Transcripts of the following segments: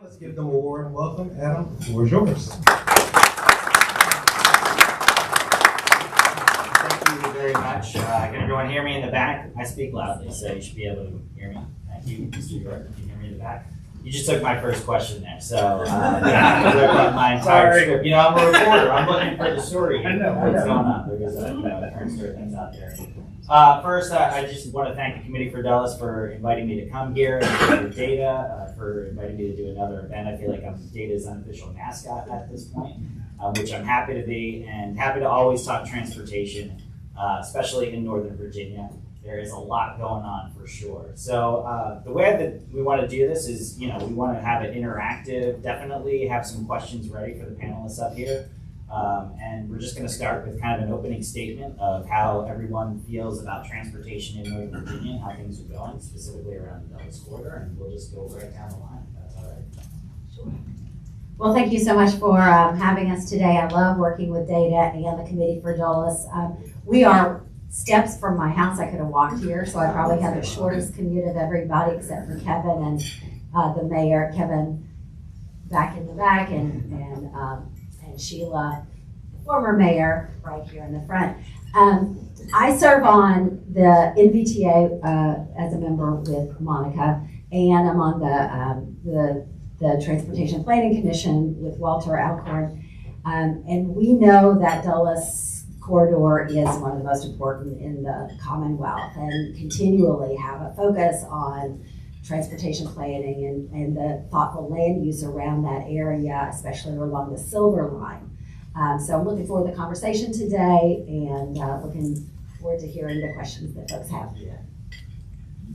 Let's give them a warm welcome. Adam, the floor is yours. Thank you very much. Can everyone hear me in the back? I speak loudly, so you should be able to hear me. Thank you, Mr. York. Can you hear me in the back? You just took my first question there, so my entire script. You know, I'm a reporter. I'm looking for the story. I know. What's going on? There is a current story things out there. First, I just want to thank the committee for Dulles for inviting me to come here, and for Data for inviting me to do another event. I feel like I'm Data's unofficial mascot at this point, which I'm happy to be, and happy to always talk transportation, especially in Northern Virginia. There is a lot going on for sure. So the way that we want to do this is, we want to have it interactive, definitely have some questions ready for the panelists up here. And we're just going to start with kind of an opening statement of how everyone feels about transportation in Northern Virginia and how things are going, specifically around the Dulles corridor, and we'll just go right down the line, if that's all right. Sure. Well, thank you so much for having us today. I love working with Data and the Committee for Dulles. We are steps from my house. I could have walked here, so I probably have the shortest commute of everybody except for Kevin and the mayor, Kevin back in the back, and Sheila, former mayor, right here in the front. I serve on the NVTA as a member with Monica, and I'm on the Transportation Planning Commission with Walter Alcorn. And we know that Dulles corridor is one of the most important in the Commonwealth, and continually have a focus on transportation planning and the thoughtful land use around that area, especially along the Silver Line. So I'm looking forward to the conversation today, and looking forward to hearing the questions that folks have.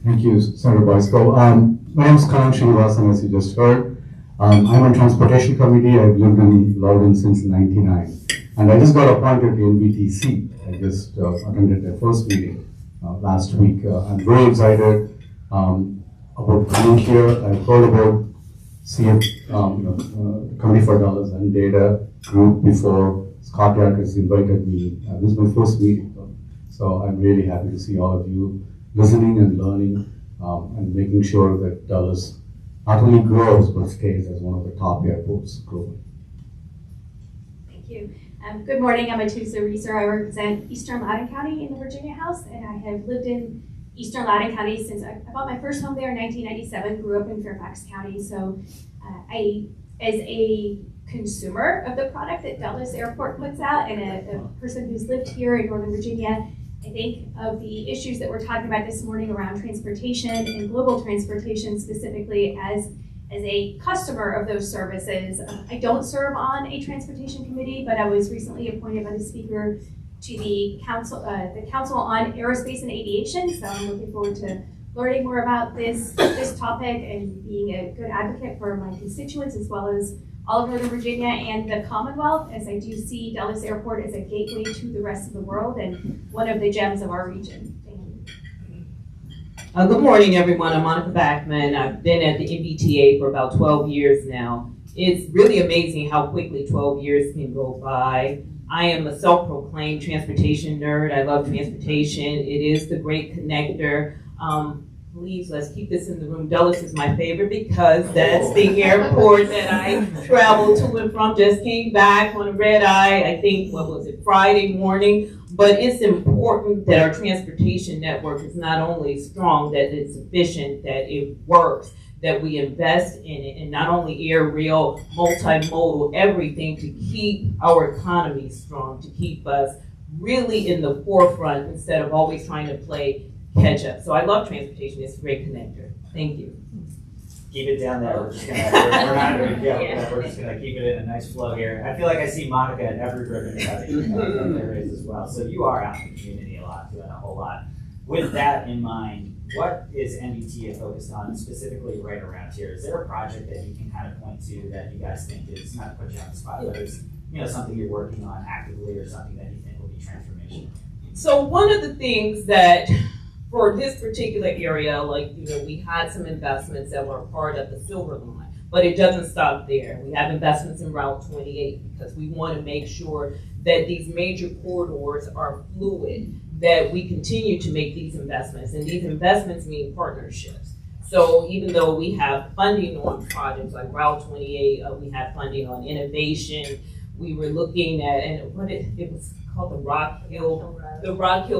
Thank you, Senator Boysko. My name is Srinivasan, as you just heard. I'm on Transportation Committee. I've lived in Loudon since '99. And I just got appointed to NVTC. I just attended their first meeting last week. I'm very excited about coming here. I've heard about Committee for Dulles and Data group before. Scott Yark has invited me. This is my first meeting, so I'm really happy to see all of you listening and learning and making sure that Dulles not only grows but stays as one of the top airports globally. Thank you. Good morning. I'm Tuss, Reaser. I represent Eastern Loudoun County in the Virginia House, and I have lived in Eastern Loudoun County since I bought my first home there in 1997, grew up in Fairfax County. So I, as a consumer of the product that Dulles Airport puts out, and a person who's lived here in Northern Virginia, I think of the issues that we're talking about this morning around transportation and global transportation specifically as a customer of those services. I don't serve on a transportation committee, but I was recently appointed by the speaker to the Council on Aerospace and Aviation. So I'm looking forward to learning more about this topic and being a good advocate for my constituents as well as all of Northern Virginia and the Commonwealth, as I do see Dulles Airport as a gateway to the rest of the world and one of the gems of our region. Good morning, everyone. I'm Monica Backmon. I've been at the NVTA for about 12 years now. It's really amazing how quickly 12 years can go by. I am a self-proclaimed transportation nerd. I love transportation. It is the great connector. Please, let's keep this in the room. Dulles is my favorite because that's the airport that I travel to and from. Just came back on a red eye, I think, Friday morning. But it's important that our transportation network is not only strong, that it's efficient, that it works, that we invest in it, and not only air, rail, multimodal, everything to keep our economy strong, to keep us really in the forefront instead of always trying to play catch up. So I love transportation. It's a great connector. Thank you. Keep it down there. We're just we're just gonna keep it in a nice flow here. I feel like I see Monica at every ribbon cutting that there is as well. So you are out in the community a lot, doing a whole lot. With that in mind, what is NVTA focused on specifically right around here? Is there a project that you can kind of point to that you guys think is, not to put you on the spot, but is something you're working on actively or something that you think will be transformational? So one of the things that for this particular area, we had some investments that were part of the Silver Line, but it doesn't stop there. We have investments in Route 28 because we want to make sure that these major corridors are fluid, that we continue to make these investments, and these investments mean partnerships. So even though we have funding on projects like Route 28, we have funding on innovation, we were looking at, and it was called the Rock Hill,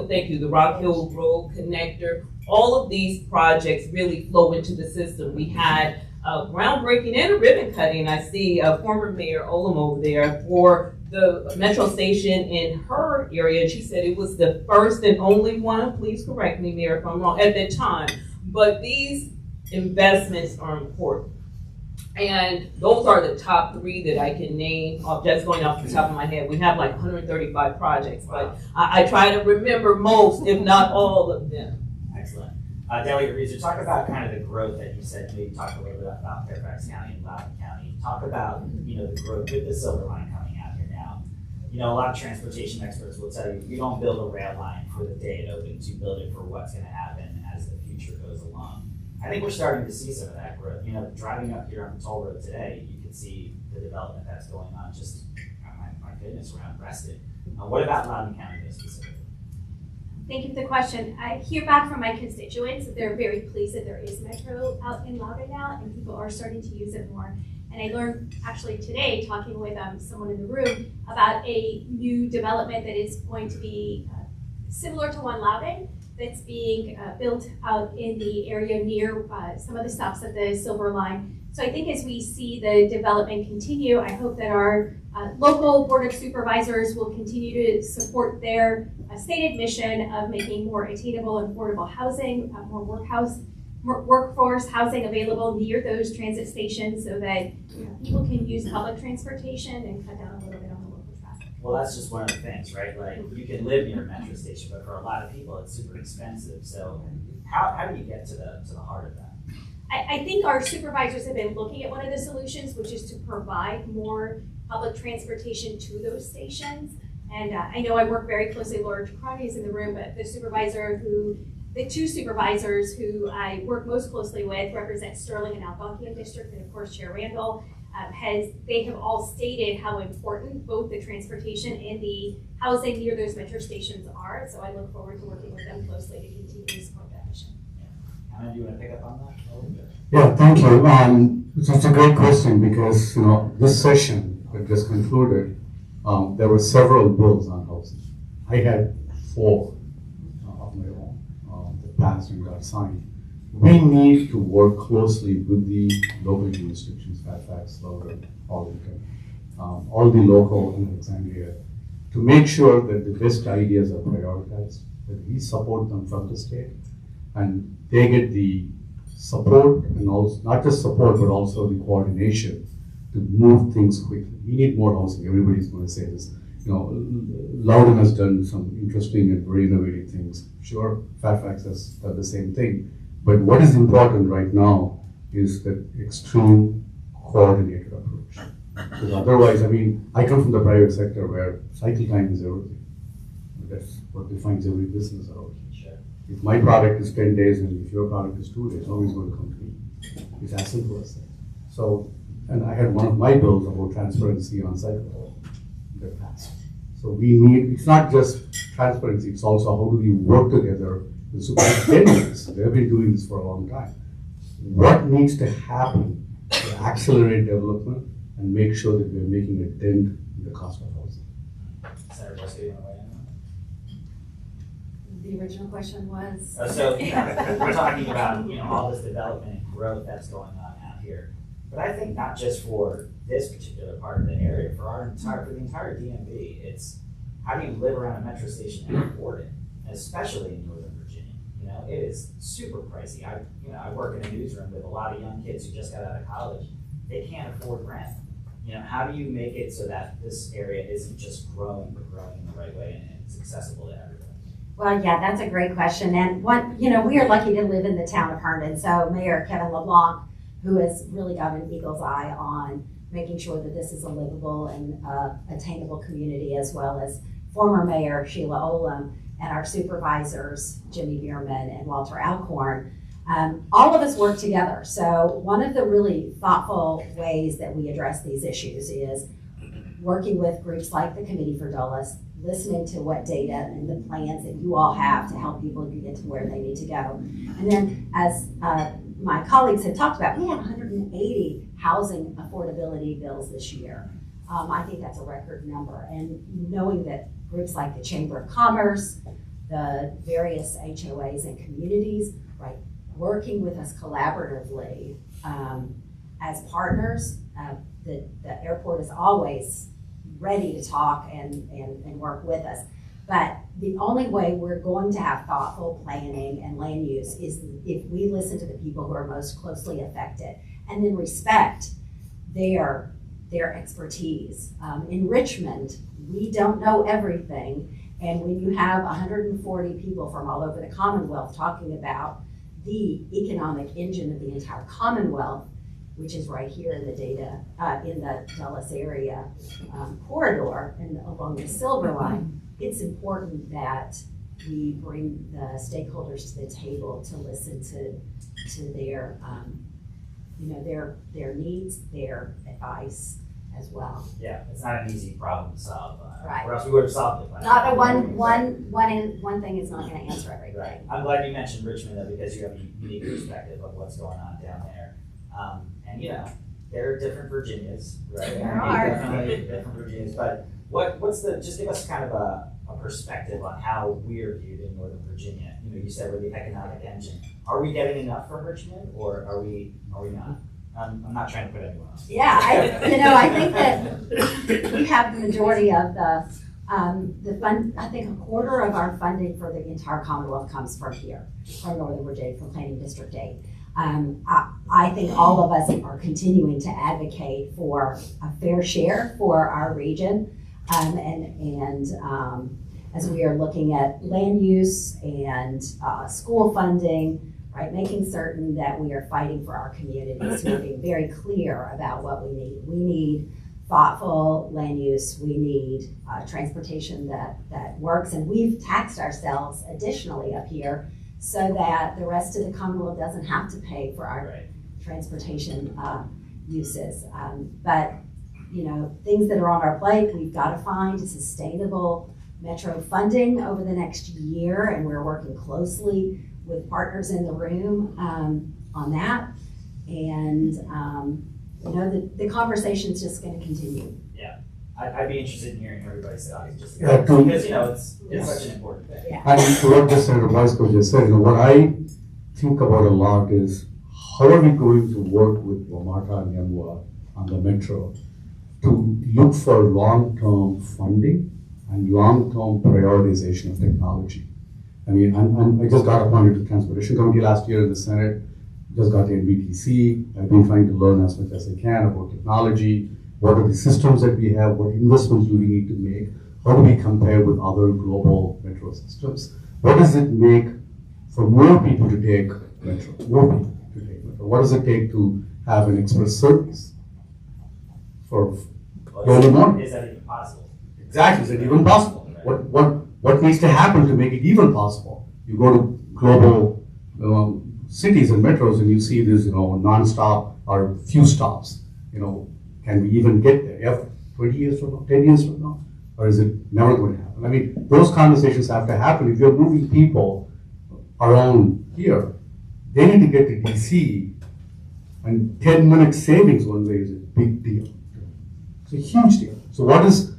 thank you, the Rock Hill Road Connector. All of these projects really flow into the system. We had groundbreaking and a ribbon cutting. I see former Mayor Olam over there for the metro station in her area. She said it was the first and only one, please correct me, Mayor, if I'm wrong, at that time. But these investments are important. And those are the top three that I can name, just going off the top of my head. We have like 135 projects, but I try to remember most, if not all of them. Excellent. Delegate Reaser, talk about kind of the growth that you said. Maybe talk a little bit about Fairfax County and Loudoun County. Talk about, the growth with the Silver Line coming out here now. A lot of transportation experts will tell you don't build a rail line for the day it opens. You build it for what's going to happen as the future goes along. I think we're starting to see some of that growth. Driving up here on the toll road today, you can see the development that's going on just, my goodness, around Preston. What about Loudoun County specifically? Thank you for the question. I hear back from my constituents that they're very pleased that there is metro out in Loudoun now, and people are starting to use it more. And I learned actually today, talking with someone in the room, about a new development that is going to be similar to one Loudoun, that's being built out in the area near some of the stops of the Silver Line. So I think as we see the development continue, I hope that our local Board of Supervisors will continue to support their stated mission of making more attainable and affordable housing, more workforce housing available near those transit stations so that people can use public transportation and cut down a little bit on the local traffic. Well, that's just one of the things, right? Like, you can live near a metro station, but for a lot of people, it's super expensive. So how do you get to the heart of that? I think our supervisors have been looking at one of the solutions, which is to provide more public transportation to those stations. And I know I work very closely, Laura Tricrani is in the room, but the two supervisors who I work most closely with represent Sterling and Algonquian District, and of course Chair Randall, they have all stated how important both the transportation and the housing near those metro stations are. So I look forward to working with them closely to continue to support that mission. Anna, do you want to pick up on that? Yeah, thank you. It's a great question because, this session that just concluded, there were several bills on housing. I had 4 of my own that passed and got signed. We need to work closely with the local jurisdictions, Fairfax, Loudoun, Arlington, all the local in Alexandria, to make sure that the best ideas are prioritized, that we support them from the state, and they get the support, and also not just support, but also the coordination to move things quickly. We need more housing. Everybody's going to say this. Loudoun has done some interesting and very innovative things. Sure, Fairfax has done the same thing. But what is important right now is that extreme coordinated approach. Because otherwise, I come from the private sector where cycle time is everything. That's what defines every business around here. Sure. If my product is 10 days and if your product is 2 days, nobody's going to come to me. It's as simple as that. So, and I had one of my bills about transparency on cycle that passed. So we need, it's not just transparency, it's also how do we work together with superintendents. They've been doing this for a long time. What needs to happen to accelerate development and make sure that we're making a dent in the cost of housing? Senator Boysko, you want to weigh in? The original question was? So we're talking about all this development and growth that's going on out here. But I think not just for this particular part of the area, for the entire DMV, it's how do you live around a metro station and afford it, especially in Northern Virginia. It is super pricey. I work in a newsroom with a lot of young kids who just got out of college. They can't afford rent. How do you make it so that this area isn't just growing, but growing in the right way and it's accessible to everyone? Well, yeah, that's a great question. And we are lucky to live in the town of Herndon. So Mayor Kevin LeBlanc, who has really got an eagle's eye on making sure that this is a livable and attainable community, as well as former Mayor Sheila Olam and our supervisors, Jimmy Bierman and Walter Alcorn. All of us work together. So one of the really thoughtful ways that we address these issues is working with groups like the Committee for Dulles, listening to what data and the plans that you all have to help people get to where they need to go. And then as my colleagues had talked about, we had 180 housing affordability bills this year. I think that's a record number. And knowing that groups like the Chamber of Commerce, the various HOAs and communities, right, working with us collaboratively as partners, the airport is always ready to talk and work with us. But the only way we're going to have thoughtful planning and land use is if we listen to the people who are most closely affected and then respect their expertise. In Richmond, we don't know everything. And when you have 140 people from all over the Commonwealth talking about the economic engine of the entire Commonwealth, which is right here in the in the Dulles area corridor and along the Silver Line, it's important that we bring the stakeholders to the table to listen to their, their needs, their advice as well. Yeah, it's not an easy problem to solve. Right. Or else we would have solved it. Not a one thing is not going to answer everything. Right. I'm glad you mentioned Richmond though, because you have a unique perspective of what's going on down there. And there are different Virginias, right? There are. Definitely different Virginias. But what's just give us kind of a perspective on how we're viewed in Northern Virginia. You said we're the economic engine. Are we getting enough from Richmond, or are we not? I'm not trying to put anyone else. Yeah, I think that we have the majority of the fund. I think a quarter of our funding for the entire Commonwealth comes from here, from Northern Virginia, from Planning District 8. I think all of us are continuing to advocate for a fair share for our region, and as we are looking at land use and school funding, right, making certain that we are fighting for our communities. We're being very clear about what we need. We need thoughtful land use. We need transportation that works, and we've taxed ourselves additionally up here so that the rest of the Commonwealth doesn't have to pay for our transportation uses. But things that are on our plate, we've got to find sustainable metro funding over the next year, and we're working closely with partners in the room on that. And the conversation's just going to continue. Yeah, I'd be interested in hearing everybody's thoughts, just Yeah, because it's such an important thing. Yeah. And to what just Senator Boysko just said, what I think about a lot is how are we going to work with WMATA and YMWA on the metro to look for long-term funding and long-term prioritization of technology. I mean, I just got appointed to Transportation Committee last year in the Senate, just got the NVTC. I've been trying to learn as much as I can about technology, what are the systems that we have, what investments do we need to make, how do we compare with other global metro systems, what does it make for more people to take metro, what does it take to have an express service for early morning? Is that even possible? Exactly, is it even possible? What needs to happen to make it even possible? You go to global cities and metros and you see this, non-stop or few stops. Can we even get there? Yeah, 20 years from now, 10 years from now? Or is it never going to happen? I mean, those conversations have to happen. If you're moving people around here, they need to get to DC, and 10-minute savings one way is a big deal. It's a huge deal. So what is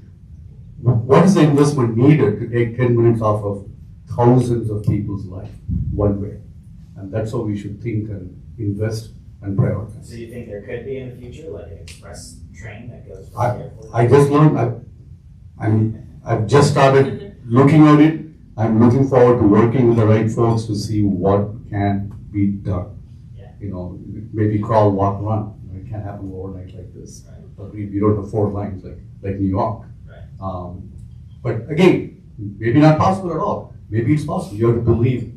the investment needed to take 10 minutes off of thousands of people's life one way? And that's how we should think and invest and prioritize. So you think there could be in the future like an express train that goes from the airport? I just learned, I've just started looking at it. I'm looking forward to working with the right folks to see what can be done. Yeah. Maybe crawl, walk, run. It can't happen overnight like this. Right. But we don't have 4 lines like New York. Right. But again, maybe not possible at all. Maybe it's possible. You have to believe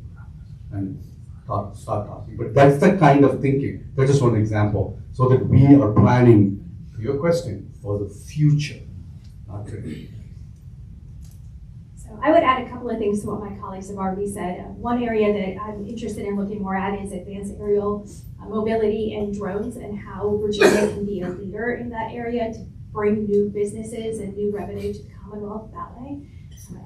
and start talking. But that's the kind of thinking. That's just one example. So that we are planning, to your question, for the future, not today. So I would add a couple of things to what my colleagues have already said. One area that I'm interested in looking more at is advanced aerial mobility and drones, and how Virginia can be a leader in that area to bring new businesses and new revenue to the Commonwealth that way.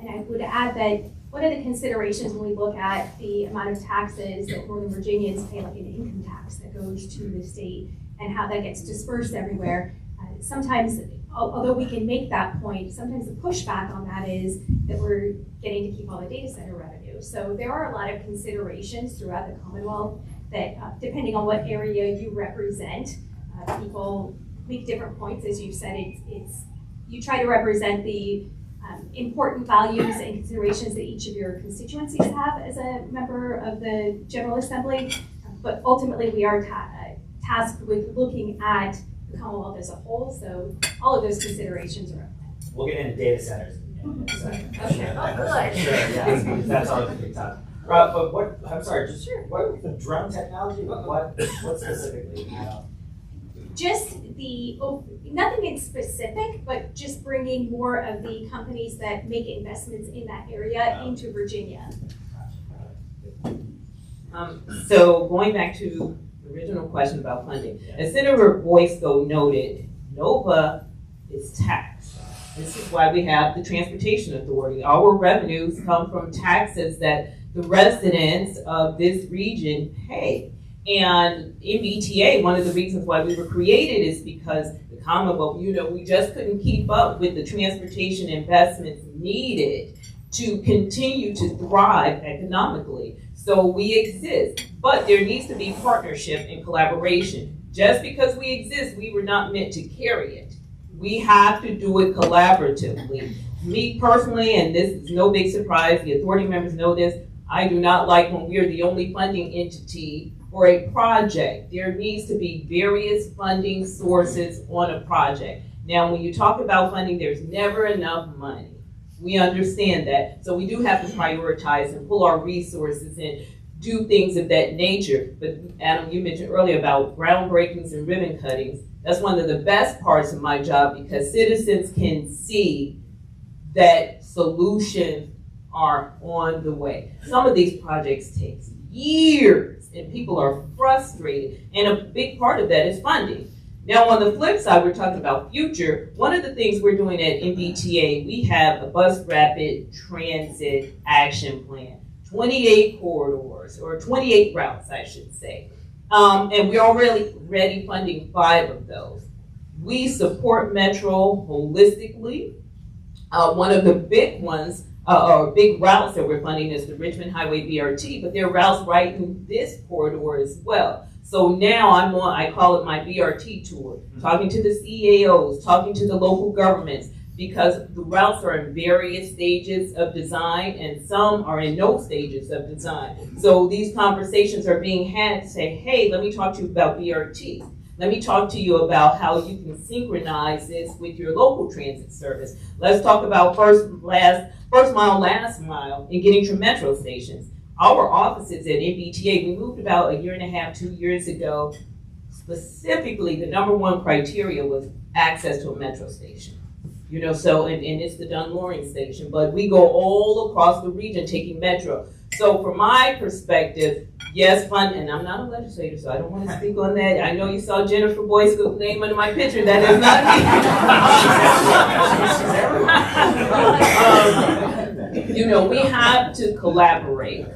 And I would add that one of the considerations when we look at the amount of taxes that Northern Virginians pay, like an income tax that goes to the state and how that gets dispersed everywhere, sometimes, although we can make that point, sometimes the pushback on that is that we're getting to keep all the data center revenue. So there are a lot of considerations throughout the Commonwealth that depending on what area you represent, people make different points. As you said, you try to represent the important values and considerations that each of your constituencies have as a member of the General Assembly, but ultimately we are tasked with looking at the Commonwealth as a whole, so all of those considerations are. We'll get into data centers in a second. Okay. Oh, good. Sure, yeah, because that's always a big topic. But what, I'm sorry, just what drone technology, what specifically? Just nothing in specific, but just bringing more of the companies that make investments in that area into Virginia. So going back to the original question about funding, as Senator Boysko noted, NOVA is taxed. This is why we have the Transportation Authority. Our revenues come from taxes that the residents of this region pay. And NVTA, one of the reasons why we were created is because the Commonwealth, we just couldn't keep up with the transportation investments needed to continue to thrive economically. So we exist, but there needs to be partnership and collaboration. Just because we exist, we were not meant to carry it. We have to do it collaboratively. Me personally, and this is no big surprise, the authority members know this, I do not like when we are the only funding entity for a project. There needs to be various funding sources on a project. Now, when you talk about funding, there's never enough money. We understand that. So we do have to prioritize and pull our resources and do things of that nature. But Adam, you mentioned earlier about groundbreakings and ribbon cuttings. That's one of the best parts of my job because citizens can see that solutions are on the way. Some of these projects take years and people are frustrated. And a big part of that is funding. Now, on the flip side, we're talking about future. One of the things we're doing at NVTA, we have a bus rapid transit action plan, 28 corridors, or 28 routes, I should say. And we're already funding 5 of those. We support Metro holistically. One of the big ones, or big routes that we're funding is the Richmond Highway BRT, but there are routes right in this corridor as well. So now I call it my BRT tour, talking to the CAOs, talking to the local governments, because the routes are in various stages of design and some are in no stages of design. So these conversations are being had to say, hey, let me talk to you about BRT. Let me talk to you about how you can synchronize this with your local transit service. Let's talk about first mile, last mile, and getting to metro stations. Our offices at NVTA, we moved about 1.5 years, 2 years ago. Specifically, the number one criteria was access to a metro station. So, and it's the Dunn-Loring station, but we go all across the region taking metro. So from my perspective, yes, fun, and I'm not a legislator, so I don't want to speak on that. I know you saw Jennifer Boysko's name under my picture. That is not me. We have to collaborate.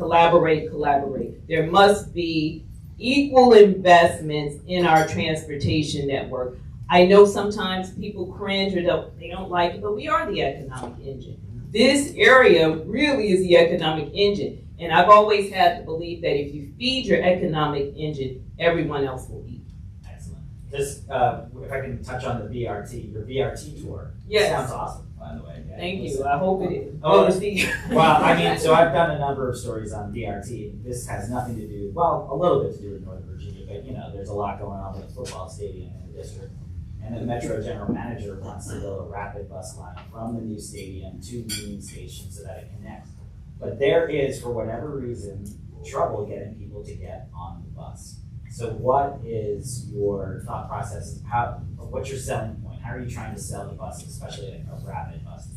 There must be equal investments in our transportation network. I know sometimes people cringe or they don't like it, but we are the economic engine. This area really is the economic engine. And I've always had the belief that if you feed your economic engine, everyone else will eat. Excellent. Just, if I can touch on the BRT, your BRT tour. Yes. Sounds awesome, by the way. Thank you. I hope it is. Well, so I've done a number of stories on BRT. This has nothing to do, a little bit to do with Northern Virginia, but there's a lot going on with a football stadium in the district. And the Metro general manager wants to build a rapid bus line from the new stadium to Union Station so that it connects. But there is, for whatever reason, trouble getting people to get on the bus. So what is your thought process? What's your selling point? How are you trying to sell the bus, especially a rapid bus?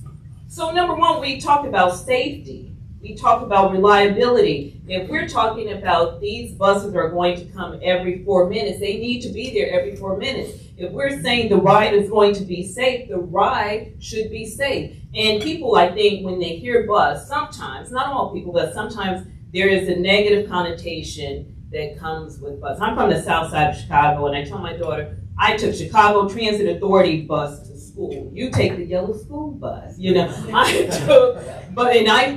So number one, we talked about safety. We talk about reliability. If we're talking about these buses are going to come every 4 minutes, they need to be there every 4 minutes. If we're saying the ride is going to be safe, the ride should be safe. And people, I think, when they hear bus, sometimes, not all people, but sometimes there is a negative connotation that comes with bus. I'm from the south side of Chicago, and I tell my daughter, I took Chicago Transit Authority bus to school. You take the yellow school bus, you know.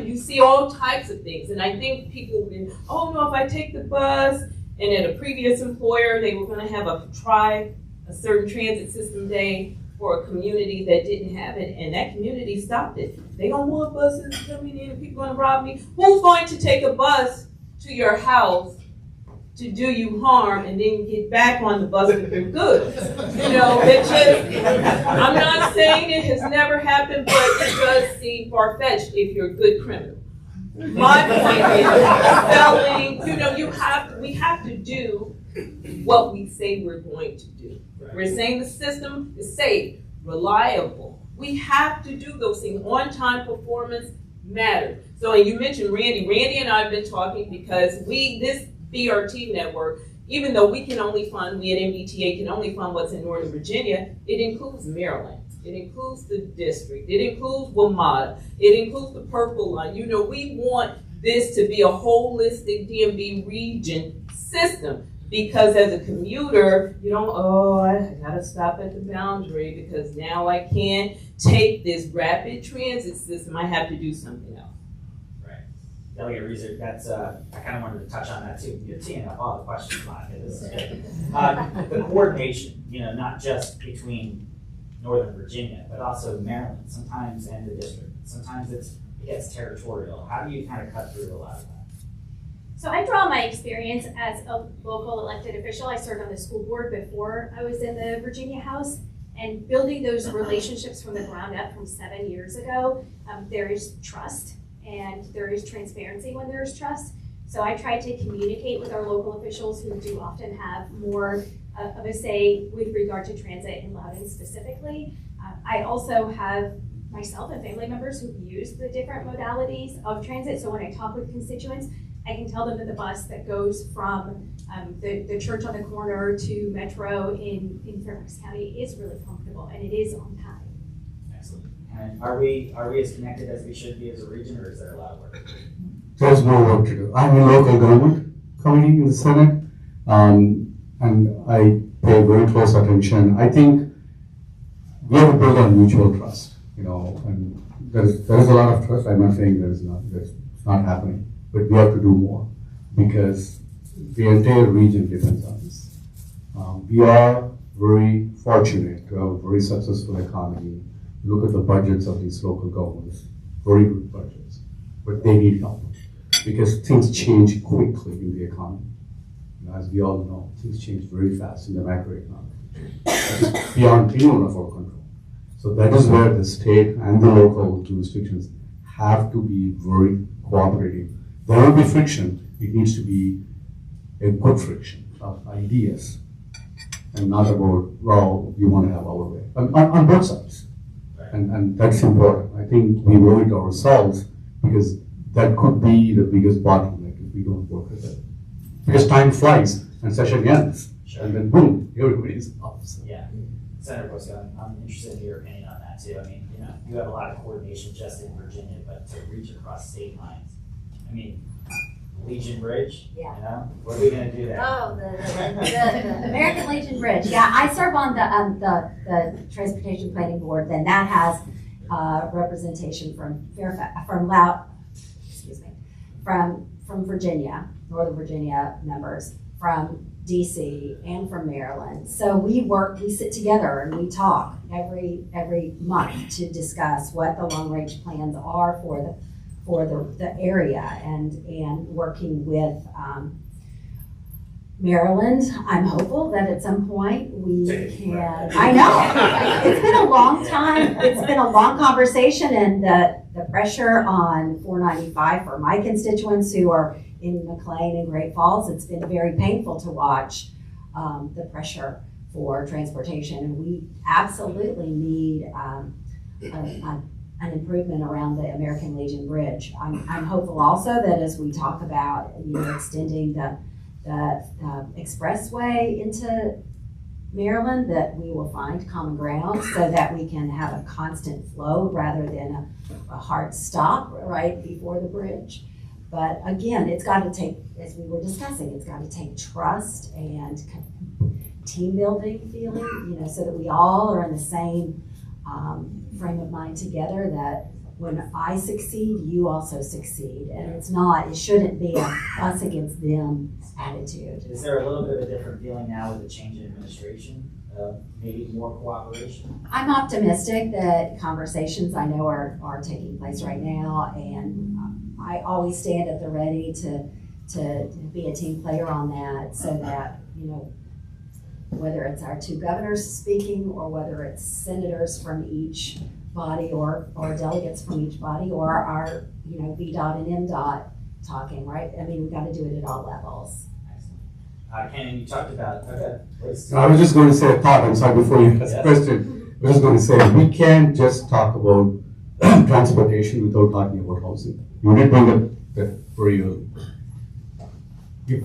You see all types of things, and I think people have been, oh no, if I take the bus, and at a previous employer, they were going to have try a certain transit system day for a community that didn't have it, and that community stopped it. They don't want buses coming in, and people going to rob me. Who's going to take a bus to your house to do you harm and then get back on the bus if you're good? You know, I'm not saying it has never happened, but it does seem far-fetched if you're a good criminal. My point is, selling, you know, we have to do what we say we're going to do. We're saying the system is safe, reliable. We have to do those things. On-time performance matters. So, and you mentioned Randy. Randy and I have been talking because this BRT network, even though we at NVTA can only fund what's in Northern Virginia, it includes Maryland. It includes the district. It includes WMATA. It includes the Purple Line. You know, we want this to be a holistic DMV region system because as a commuter, you don't, I gotta stop at the boundary because now I can't take this rapid transit system. I have to do something else. Delegate Reaser, I kind of wanted to touch on that too. You're teeing up all the questions, Monica. This is good. The coordination, you know, not just between Northern Virginia, but also Maryland, sometimes, and the district. Sometimes it gets territorial. How do you kind of cut through a lot of that? So I draw my experience as a local elected official. I served on the school board before I was in the Virginia House, and building those relationships from the ground up from 7 years ago, there is trust. And there is transparency when there is trust. So I try to communicate with our local officials who do often have more of a say with regard to transit in Loudoun specifically. I also have myself and family members who use the different modalities of transit. So when I talk with constituents, I can tell them that the bus that goes from the church on the corner to Metro in Fairfax County is really comfortable and it is on time. Excellent. And are we as connected as we should be as a region, or is there a lot of work? There's more work to do. I'm in local government committee in the Senate, and I pay very close attention. I think we have to build on mutual trust, you know, and there is a lot of trust. I'm not saying it's not happening, but we have to do more because the entire region depends on this. We are very fortunate to have a very successful economy. Look at the budgets of these local governments, very good budgets, but they need help because things change quickly in the economy. You know, as we all know, things change very fast in the macroeconomy. It's beyond anyone of our control. So that is where the state and the local jurisdictions have to be very cooperative. There will be friction. It needs to be a good friction of ideas and not about, well, we want to have our way. On both sides. And that's important. I think we owe it ourselves because that could be the biggest bottleneck if we don't work with it. Because time flies and session ends, Sure. and then boom, everybody's off. So. Yeah. Senator Boysko, I'm interested in your opinion on that too. I mean, you know, you have a lot of coordination just in Virginia, but to reach across state lines. I mean, Legion Bridge, Yeah. you know, what are we gonna do there? Oh, the American Legion Bridge. Yeah, I serve on the Transportation Planning Board. Then that has representation from from Virginia, Northern Virginia members, from DC and from Maryland. So we sit together and we talk every month to discuss what the long range plans are for the area and working with Maryland. I'm hopeful that at some point we can, I know, it's been a long time, it's been a long conversation, and the pressure on 495 for my constituents who are in McLean and Great Falls, it's been very painful to watch the pressure for transportation, and we absolutely need a an improvement around the American Legion Bridge. I'm hopeful also that as we talk about, extending the expressway into Maryland, that we will find common ground so that we can have a constant flow rather than a hard stop right before the bridge. But again, it's got to take, as we were discussing, it's got to take trust and team building feeling, so that we all are in the same frame of mind together, that when I succeed, you also succeed. And it shouldn't be a us against them attitude. Is there a little bit of a different feeling now with the change in administration? Maybe more cooperation? I'm optimistic that conversations I know are taking place right now, and I always stand at the ready to be a team player on that, so that, whether it's our two governors speaking, or whether it's senators from each body, or delegates from each body, or our, VDOT and MDOT talking, right? I mean, we've got to do it at all levels. Ken, you talked about, okay, please. I was just going to say a thought, I'm sorry, before you ask the question. I was just going to say, we can't just talk about transportation without talking about housing. You did bring up that very early. If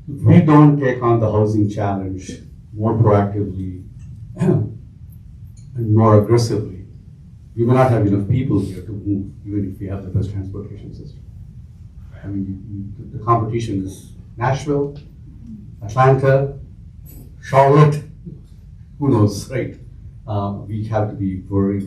we don't take on the housing challenge more proactively and more aggressively, we may not have enough people here to move, even if we have the best transportation system. I mean, the competition is Nashville, Atlanta, Charlotte, who knows, right? We have to be very,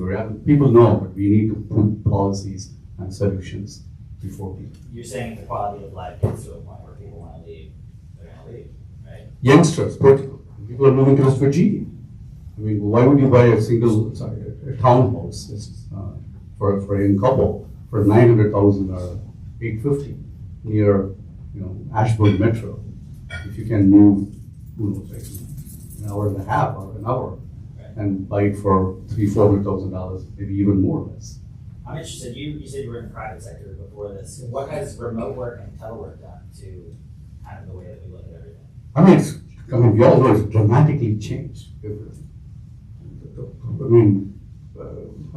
people know, but we need to put policies and solutions before people. You're saying if the quality of life gets to a point where people want to leave, they're going to leave, right? Youngsters, particularly, people are moving to West Virginia. I mean, why would you buy a townhouse for a young couple for $900,000 or $850,000 near, Ashburn Metro? If you can move, who knows, like an hour and a half or an hour, and buy it for $300,000-$400,000, maybe even more or less. I'm interested, you said you were in the private sector before this. What has remote work and telework done to kind of the way that we look at everything? We all know it's dramatically changed.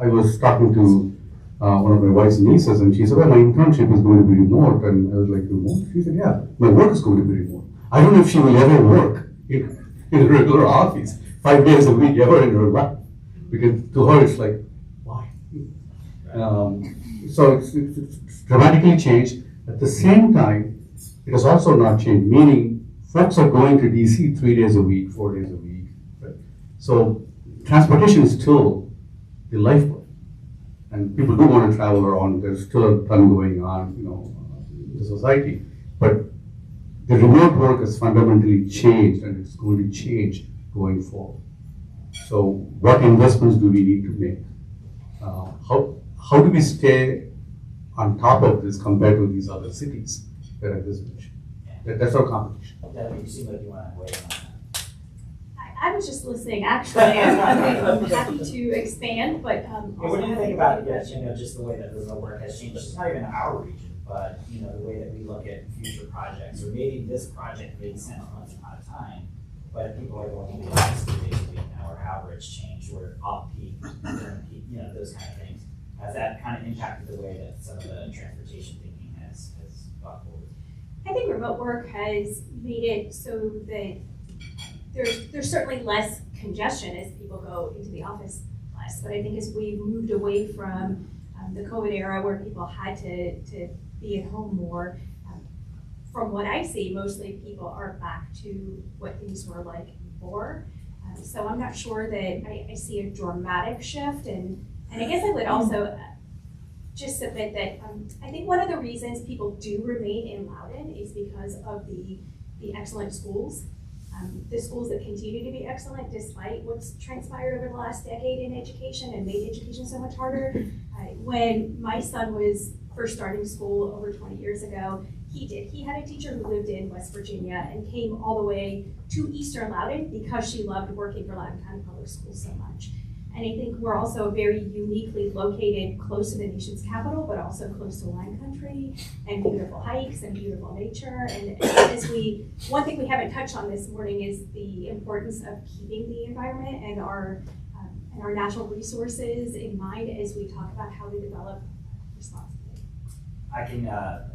I was talking to one of my wife's nieces, and she said, well, my internship is going to be remote. And I was like, remote? She said, yeah, my work is going to be remote. I don't know if she will ever work in a regular office 5 days a week ever in her life. Because to her, it's like, why? So it's dramatically changed. At the same time, it has also not changed, meaning folks are going to DC 3 days a week, 4 days a week. Right? So transportation is still the lifeblood. And people do want to travel around. There's still a ton going on, in the society. But the remote work has fundamentally changed, and it's going to change going forward. So what investments do we need to make? How do we stay on top of this compared to these other cities that I just mentioned? That's our competition. Delegate, you seem like you want to weigh in on that. I was just listening, actually. I'm happy to expand, but What do you think about just the way that remote work has changed? It's not even our region, but the way that we look at future projects, or maybe this project made sense once upon a time, but if people are going to be office 3 days a week now, or however it's changed, or off peak, during peak, those kind of things. Has that kind of impacted the way that some of the transportation thinking has gone forward? I think remote work has made it so that there's certainly less congestion as people go into the office less. But I think as we moved away from the COVID era where people had to be at home more, from what I see, mostly people are back to what things were like before. So I'm not sure that I see a dramatic shift. And I guess I would also just submit that I think one of the reasons people do remain in Loudoun is because of the excellent schools. The schools that continue to be excellent despite what's transpired over the last decade in education and made education so much harder. When my son was first starting school over 20 years ago, he had a teacher who lived in West Virginia and came all the way to Eastern Loudoun because she loved working for Loudoun County Public Schools so much. And I think we're also very uniquely located close to the nation's capital, but also close to wine country and beautiful hikes and beautiful nature. And one thing we haven't touched on this morning is the importance of keeping the environment and our and our natural resources in mind as we talk about how to develop responsibly. I can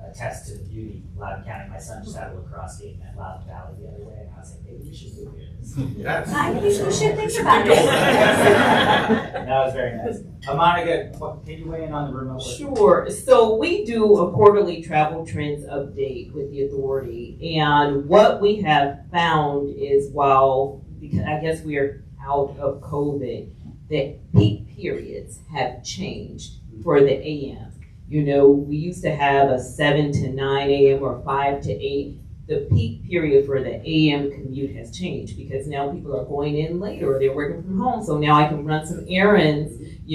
attest to the beauty of Loudoun County. My son just had a lacrosse game at Loudoun Valley the other day, and I was like, maybe we should move here. Yes. I think we should think about it. That was very nice. Monica, can you weigh in on the remote work? Sure. So we do a quarterly travel trends update with the authority. And what we have found is because I guess we are out of COVID, that peak periods have changed for the AM. You know, we used to have a 7 to 9 a.m. or 5 to 8. The peak period for the AM commute has changed because now people are going in later or they're working from home. So now I can run some errands,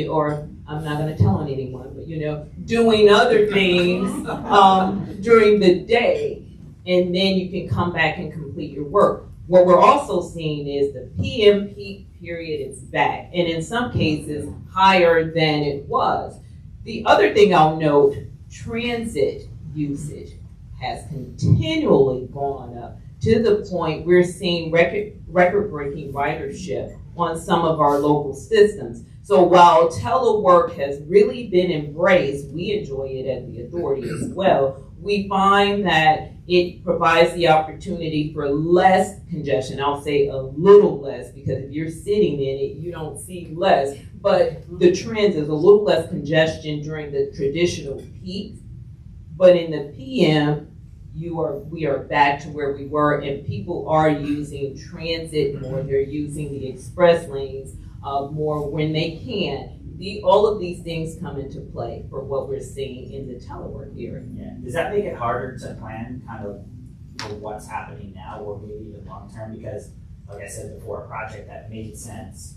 or I'm not going to tell on anyone, but doing other things during the day, and then you can come back and complete your work. What we're also seeing is the PM peak period is back, and in some cases higher than it was. The other thing I'll note, transit usage has continually gone up to the point we're seeing record-breaking ridership on some of our local systems. So while telework has really been embraced, we enjoy it at the authority as well. We find that it provides the opportunity for less congestion. I'll say a little less, because if you're sitting in it, you don't see less. But the trend is a little less congestion during the traditional peaks. But in the PM, we are back to where we were, and people are using transit more. They're using the express lanes more when they can. All of these things come into play for what we're seeing in the telework area. Yeah. Does that make it harder to plan kind of for what's happening now or maybe even long term? Because like I said before, a project that made sense,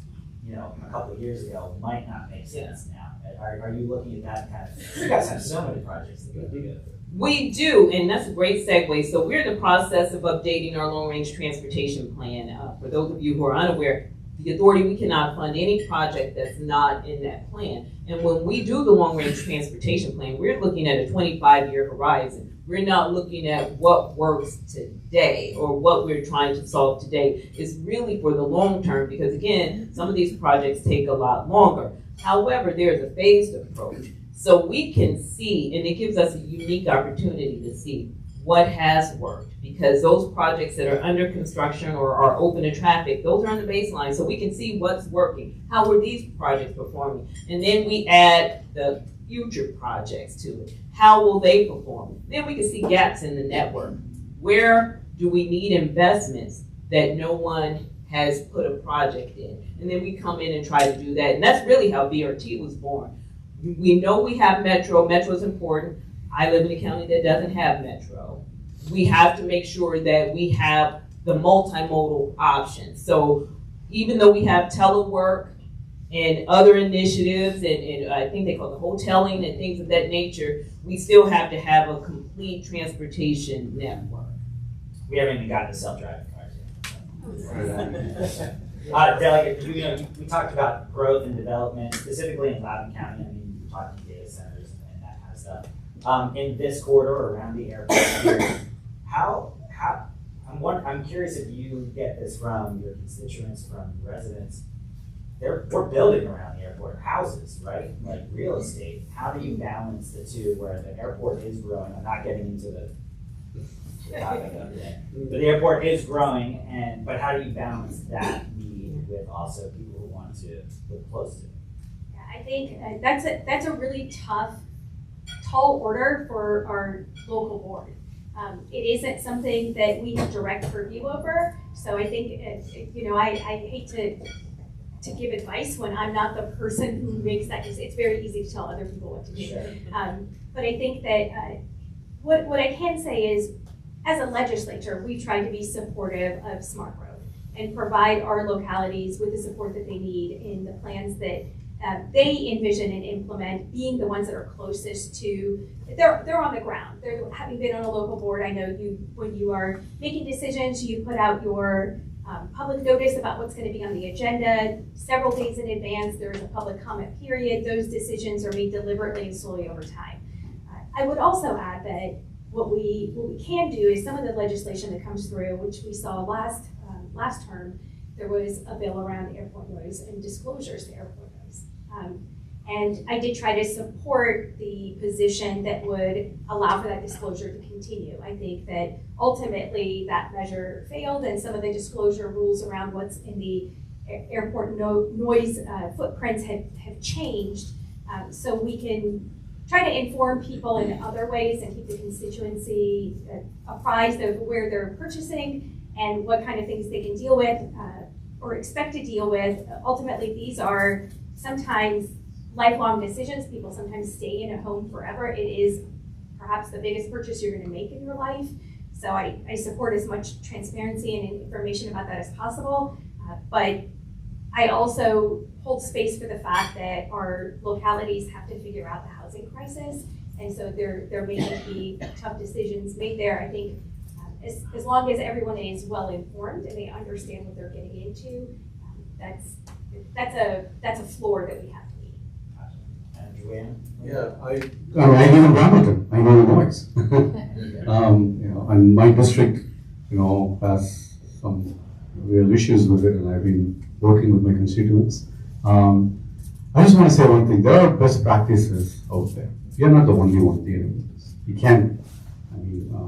a couple of years ago might not make sense now. Are you looking at that kind of, you guys have so many projects that go together. We do, and that's a great segue. So we're in the process of updating our long-range transportation plan. For those of you who are unaware, the authority, we cannot fund any project that's not in that plan. And when we do the long-range transportation plan, we're looking at a 25-year horizon. We're not looking at what works today or what we're trying to solve today. It's really for the long term, because again, some of these projects take a lot longer. However, there's a phased approach. So we can see, and it gives us a unique opportunity to see what has worked, because those projects that are under construction or are open to traffic, those are on the baseline, so we can see what's working. How were these projects performing? And then we add the future projects to it. How will they perform? Then we can see gaps in the network. Where do we need investments that no one has put a project in? And then we come in and try to do that. And that's really how BRT was born. We know we have Metro. Metro is important. I live in a county that doesn't have Metro. We have to make sure that we have the multimodal options. So even though we have telework and other initiatives, and I think they call it hoteling and things of that nature, we still have to have a complete transportation network. We haven't even gotten to self-driving cars yet. Delegate, we talked about growth and development, specifically in Loudoun County. I mean, we're talking data centers and that kind of stuff. In this corridor around the airport here, I'm curious if you get this from your constituents, from residents. We're building around the airport houses, right? Like real estate. How do you balance the two where the airport is growing? I'm not getting into the topic of it, but the airport is growing, but how do you balance that need with also people who want to live close to it? Yeah, I think that's a really tall order for our local board. It isn't something that we have direct purview over. So I think, I hate to give advice when I'm not the person who makes that decision. It's very easy to tell other people what to do. Sure. But I think that what I can say is, as a legislature, we try to be supportive of smart growth and provide our localities with the support that they need in the plans that they envision and implement, being the ones that are closest to, they're on the ground. Having been on a local board, I know when you are making decisions, you put out your public notice about what's going to be on the agenda several days in advance. There's a public comment period. Those decisions are made deliberately and slowly over time. I would also add that what we can do is some of the legislation that comes through, which we saw last term, there was a bill around airport noise and disclosures to airport noise. And I did try to support the position that would allow for that disclosure to continue. I think that ultimately that measure failed, and some of the disclosure rules around what's in the airport noise footprints have changed. So we can try to inform people in other ways and keep the constituency apprised of where they're purchasing and what kind of things they can deal with or expect to deal with. Ultimately, these are sometimes lifelong decisions. People sometimes stay in a home forever. It is perhaps the biggest purchase you're going to make in your life. So I support as much transparency and information about that as possible. But I also hold space for the fact that our localities have to figure out the housing crisis. And so there may be tough decisions made there. I think as long as everyone is well informed and they understand what they're getting into, that's a floor that we have to meet. And Joanne? Yeah, I live in Hamilton, I know the noise. And my district, has some real issues with it, and I've been working with my constituents. I just want to say one thing, there are best practices out there. We are not the only one dealing with this. We can't,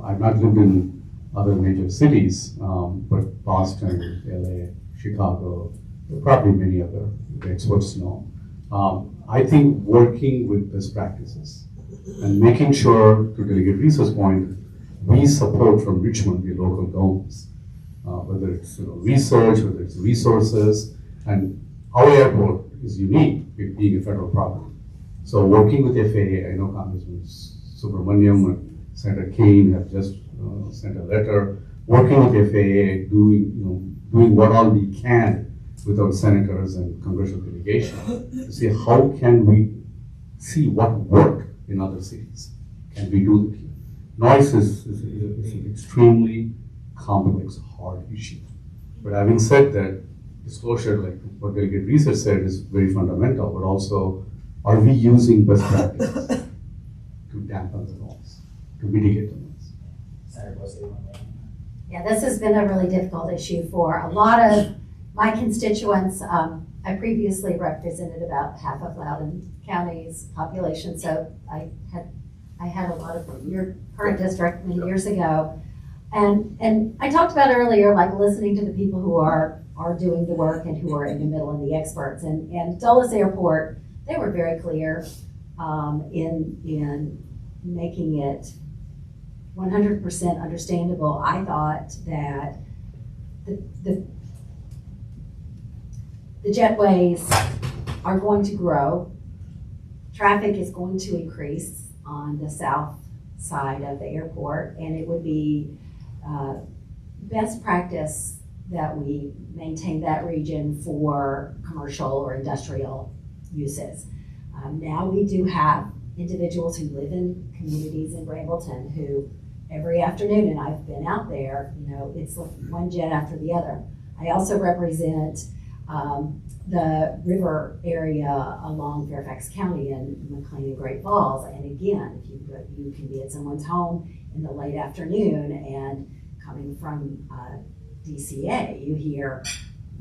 I've not lived in other major cities, but Boston, LA, Chicago, probably many other experts know. I think working with best practices and making sure, to Delegate Reaser's point, we support from Richmond the local governments, whether it's research, whether it's resources, and our airport is unique with being a federal property. So working with FAA, I know Congressman Subramaniam and Senator Kane have just sent a letter, working with FAA, doing what all we can with our senators and congressional delegation to see how can we see what work in other cities. Can we do it here? Noise is an extremely complex, hard issue. But having said that, disclosure, like what Delegate Reaser said, is very fundamental, but also, are we using best practices to dampen the noise, to mitigate the noise? Senator Boysko? Yeah, this has been a really difficult issue for a lot of my constituents. I previously represented about half of Loudoun County's population, so I had a lot of your current district many years ago. And I talked about earlier, like listening to the people who are doing the work and who are in the middle and the experts. And Dulles Airport, they were very clear in making it 100% understandable. I thought that the jetways are going to grow. Traffic is going to increase on the south side of the airport, and it would be best practice that we maintain that region for commercial or industrial uses. Now we do have individuals who live in communities in Brambleton who every afternoon, and I've been out there, it's like one jet after the other. I also represent the river area along Fairfax County and McLean and Great Falls. And again, if you can be at someone's home in the late afternoon and coming from DCA, you hear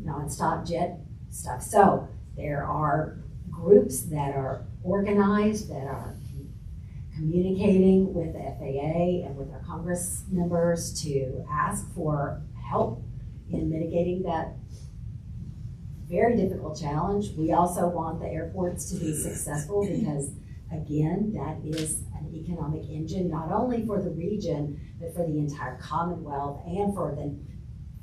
nonstop jet stuff. So there are groups that are organized, that are communicating with the FAA and with our Congress members to ask for help in mitigating that very difficult challenge. We also want the airports to be successful because, again, that is an economic engine, not only for the region, but for the entire Commonwealth and for the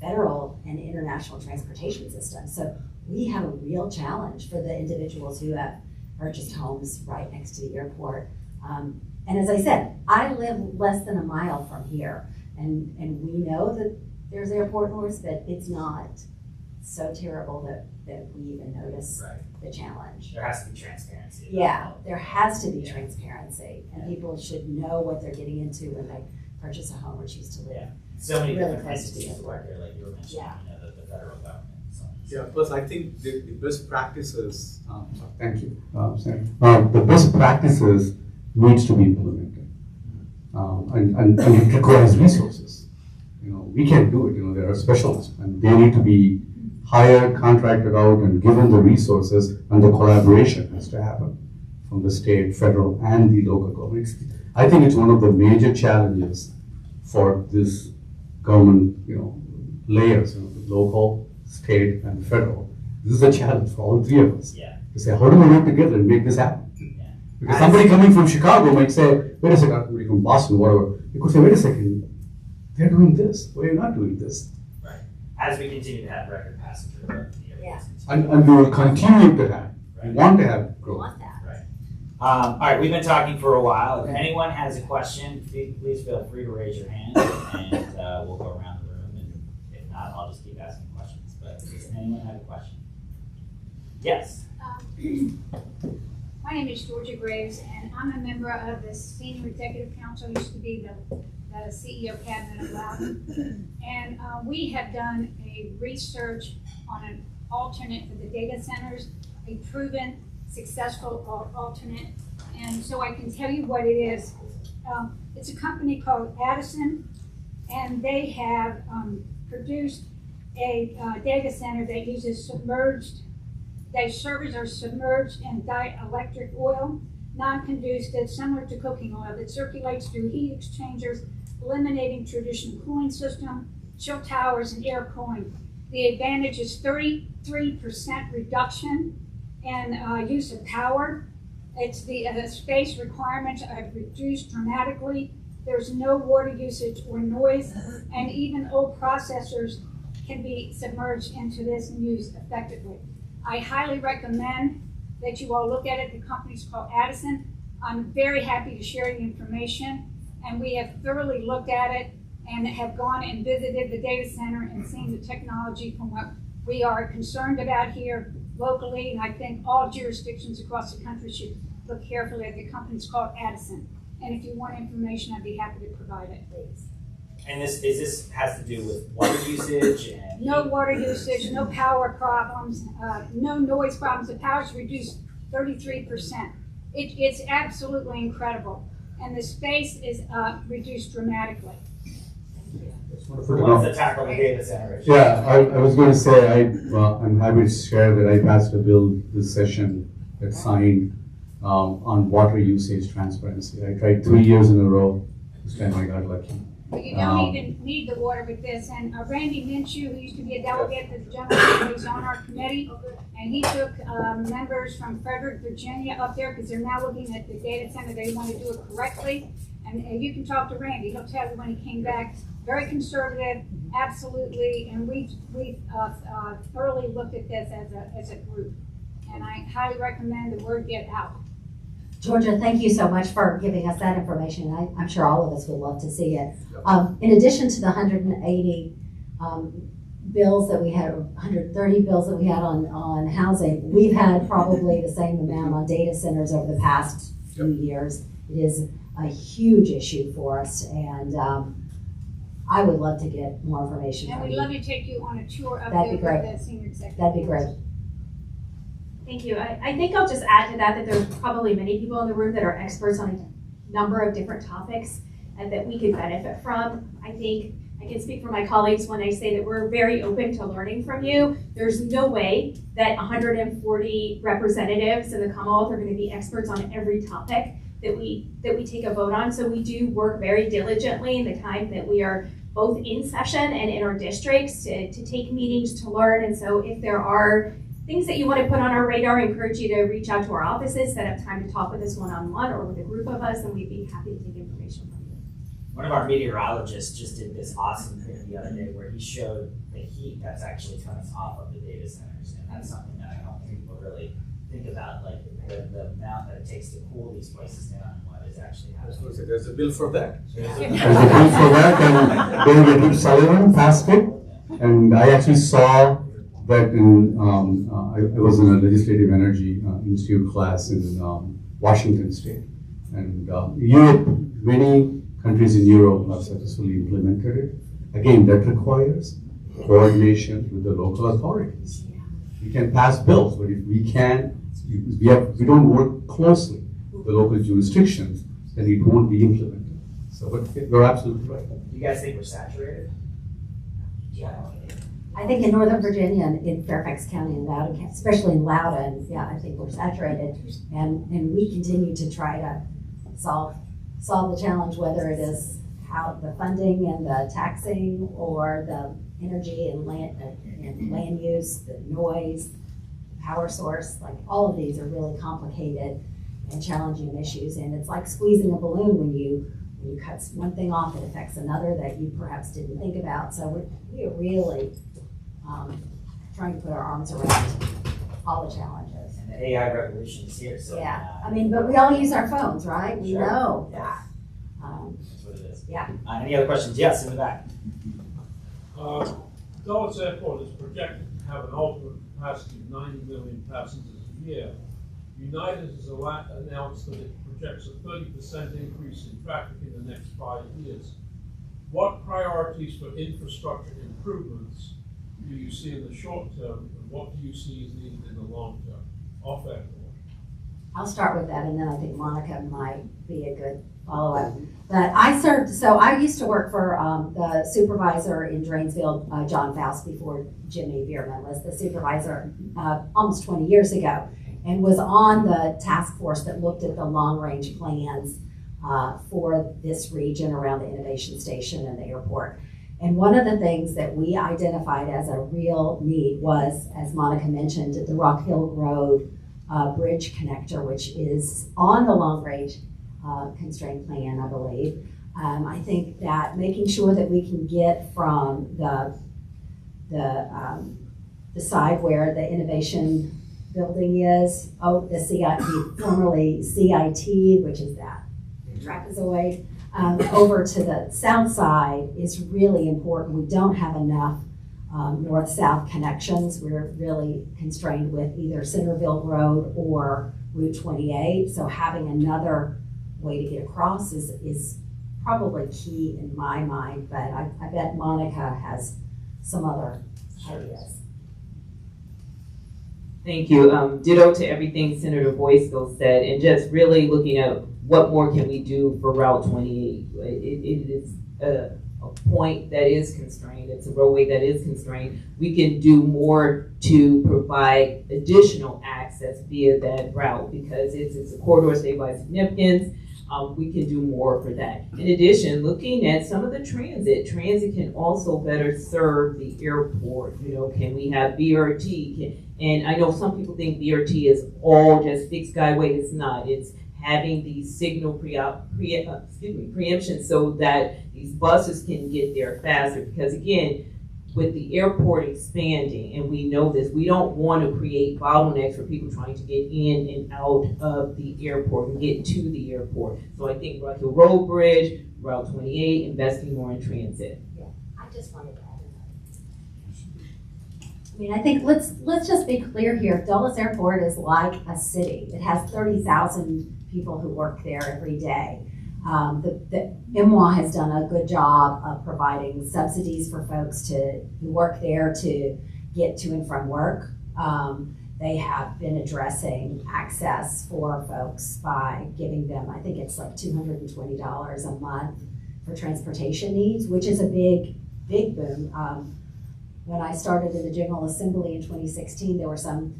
federal and international transportation system. So we have a real challenge for the individuals who have purchased homes right next to the airport. And as I said, I live less than a mile from here, and we know that there's airport noise, but it's not so terrible that we even notice the challenge. There has to be transparency. Yeah, there has to be transparency, and people should know what they're getting into when they purchase a home or choose to live. Yeah. So many Really different close to entities the work here, like you were mentioning, Yeah. the federal government. So. Yeah, plus I think the best practices, Thank you, Senator. The best practices needs to be implemented, and it requires resources. We can't do it. There are specialists, and they need to be hired, contracted out, and given the resources, and the collaboration has to happen from the state, federal, and the local governments. I think it's one of the major challenges for this government, layers, the local, state, and federal. This is a challenge for all three of us. Yeah. To say, how do we work together and make this happen? Yeah. Because somebody coming from Chicago might say, wait a second, somebody from Boston, whatever. You could say, wait a second, they're doing this. Why are you not doing this? Right. As we continue to have record passenger growth in the area. Yeah. And we will continue to have, we Right. want to have We growth. want that. All right, we've been talking for a while. If anyone has a question, please feel free to raise your hand, and we'll go around the room. And if not, I'll just keep asking questions. But does anyone have a question? Yes. My name is Georgia Graves, and I'm a member of the Senior Executive Council, used to be the CEO cabinet of Loudon. And we have done a research on an alternate for the data centers, a proven successful alternate. And so I can tell you what it is. It's a company called Addison, and they have produced a data center that uses submerged. Their servers are submerged in dielectric oil, non-conductive, similar to cooking oil, that circulates through heat exchangers, eliminating traditional cooling system, chill towers, and air cooling. The advantage is 33% reduction in use of power. It's the space requirements are reduced dramatically. There's no water usage or noise, and even old processors can be submerged into this and used effectively. I highly recommend that you all look at it. The company's called Addison. I'm very happy to share the information, and we have thoroughly looked at it and have gone and visited the data center and seen the technology from what we are concerned about here locally, and I think all jurisdictions across the country should look carefully at the company's called Addison. And if you want information, I'd be happy to provide it, please. And this has to do with water usage and No water usage, no power problems, no noise problems. The power's reduced 33%. It's absolutely incredible. And the space is reduced dramatically. who wants to tackle the data center issue. Yeah, I was going to say, I'm happy to share that I passed a bill this session that signed on water usage transparency. I tried 3 years in a row. This time I got lucky. But you don't even need the water with this. And Randy Minshew, who used to be a delegate to the General Assembly, is on our committee. And he took members from Frederick, Virginia up there because they're now looking at the data center. They want to do it correctly. And you can talk to Randy. He'll tell you when he came back. Very conservative, absolutely. And we thoroughly looked at this as a group. And I highly recommend the word get out. Georgia, thank you so much for giving us that information. I'm sure all of us would love to see it. In addition to the 180 bills that we had, or 130 bills that we had on housing, we've had probably the same amount on data centers over the past few years. It is a huge issue for us, and I would love to get more information And from we'd you. love to take you on a tour up That'd there be great. with the senior executive. That'd be great. Thank you. I think I'll just add to that there's probably many people in the room that are experts on a number of different topics and that we could benefit from. I think I can speak for my colleagues when I say that we're very open to learning from you. There's no way that 140 representatives in the Commonwealth are going to be experts on every topic that we take a vote on. So we do work very diligently in the time that we are both in session and in our districts to take meetings to learn. And so if there are things that you want to put on our radar, I encourage you to reach out to our offices, set up time to talk with us one-on-one or with a group of us, and we'd be happy to take information from you. One of our meteorologists just did this awesome thing the other day where he showed the heat that's actually coming off of the data centers. And that's something that I don't think people really think about, like the amount that it takes to cool these places down and what is actually happening. There's a bill for that. There's a bill for that, and Delegate Sullivan passed it, and I actually saw that in, I was in a legislative energy institute class in Washington State, and Europe, many countries in Europe have successfully implemented it. Again, that requires coordination with the local authorities. We can pass bills, but if we can't, we don't work closely with the local jurisdictions, then it won't be implemented. So, but you're absolutely right. Do you guys think we're saturated? Yeah. I think in Northern Virginia and in Fairfax County and Loudoun, especially in Loudoun, yeah, I think we're saturated. And we continue to try to solve the challenge, whether it is how the funding and the taxing or the energy and land use, the noise, power source, like all of these are really complicated and challenging issues. And it's like squeezing a balloon when you cut one thing off, it affects another that you perhaps didn't think about. So we're really trying to put our arms around all the challenges. And the AI revolution is here, so. Yeah, I mean, but we all use our phones, right? We Sure. know Yes. that. That's what it is. Yeah. Any other questions? Yes, in the back. Dulles Airport is projected to have an ultimate capacity of 90 million passengers a year. United has announced that it projects a 30% increase in traffic in the next 5 years. What priorities for infrastructure improvements do you see in the short term, and what do you see as needed in the long term? Off airport. I'll start with that, and then I think Monica might be a good follow-up. But I used to work for the supervisor in Drainsville, John Faust, before Jimmy Bierman was the supervisor almost 20 years ago, and was on the task force that looked at the long-range plans for this region around the innovation station and the airport. And one of the things that we identified as a real need was, as Monica mentioned, the Rock Hill Road bridge connector, which is on the long-range constraint plan, I believe. I think that making sure that we can get from the side where the innovation building is, the CIT, formerly CIT, which is that trapezoid, over to the south side is really important. We don't have enough north-south connections. We're really constrained with either Centerville Road or Route 28. So having another way to get across is probably key in my mind, but I bet Monica has some other ideas. Thank you. Ditto to everything Senator Boysko said, and just really looking at what more can we do for Route 28. It is a point that is constrained. It's a roadway that is constrained. We can do more to provide additional access via that route because it's a corridor of statewide significance. We can do more for that. In addition, looking at some of the transit can also better serve the airport. You know, can we have BRT? And I know some people think BRT is all just fixed skyway. It's not. It's having the signal preemption so that these buses can get there faster. Because again, with the airport expanding, and we know this, we don't want to create bottlenecks for people trying to get in and out of the airport and get to the airport. So I think like the road bridge, Route 28, investing more in transit. Yeah, I just wanted to add another. I mean, I think let's just be clear here. Dulles Airport is like a city. It has 30,000 people who work there every day. The MWA has done a good job of providing subsidies for folks who work there to get to and from work. They have been addressing access for folks by giving them, I think it's like $220 a month for transportation needs, which is a big boom. When I started in the General Assembly in 2016, there were some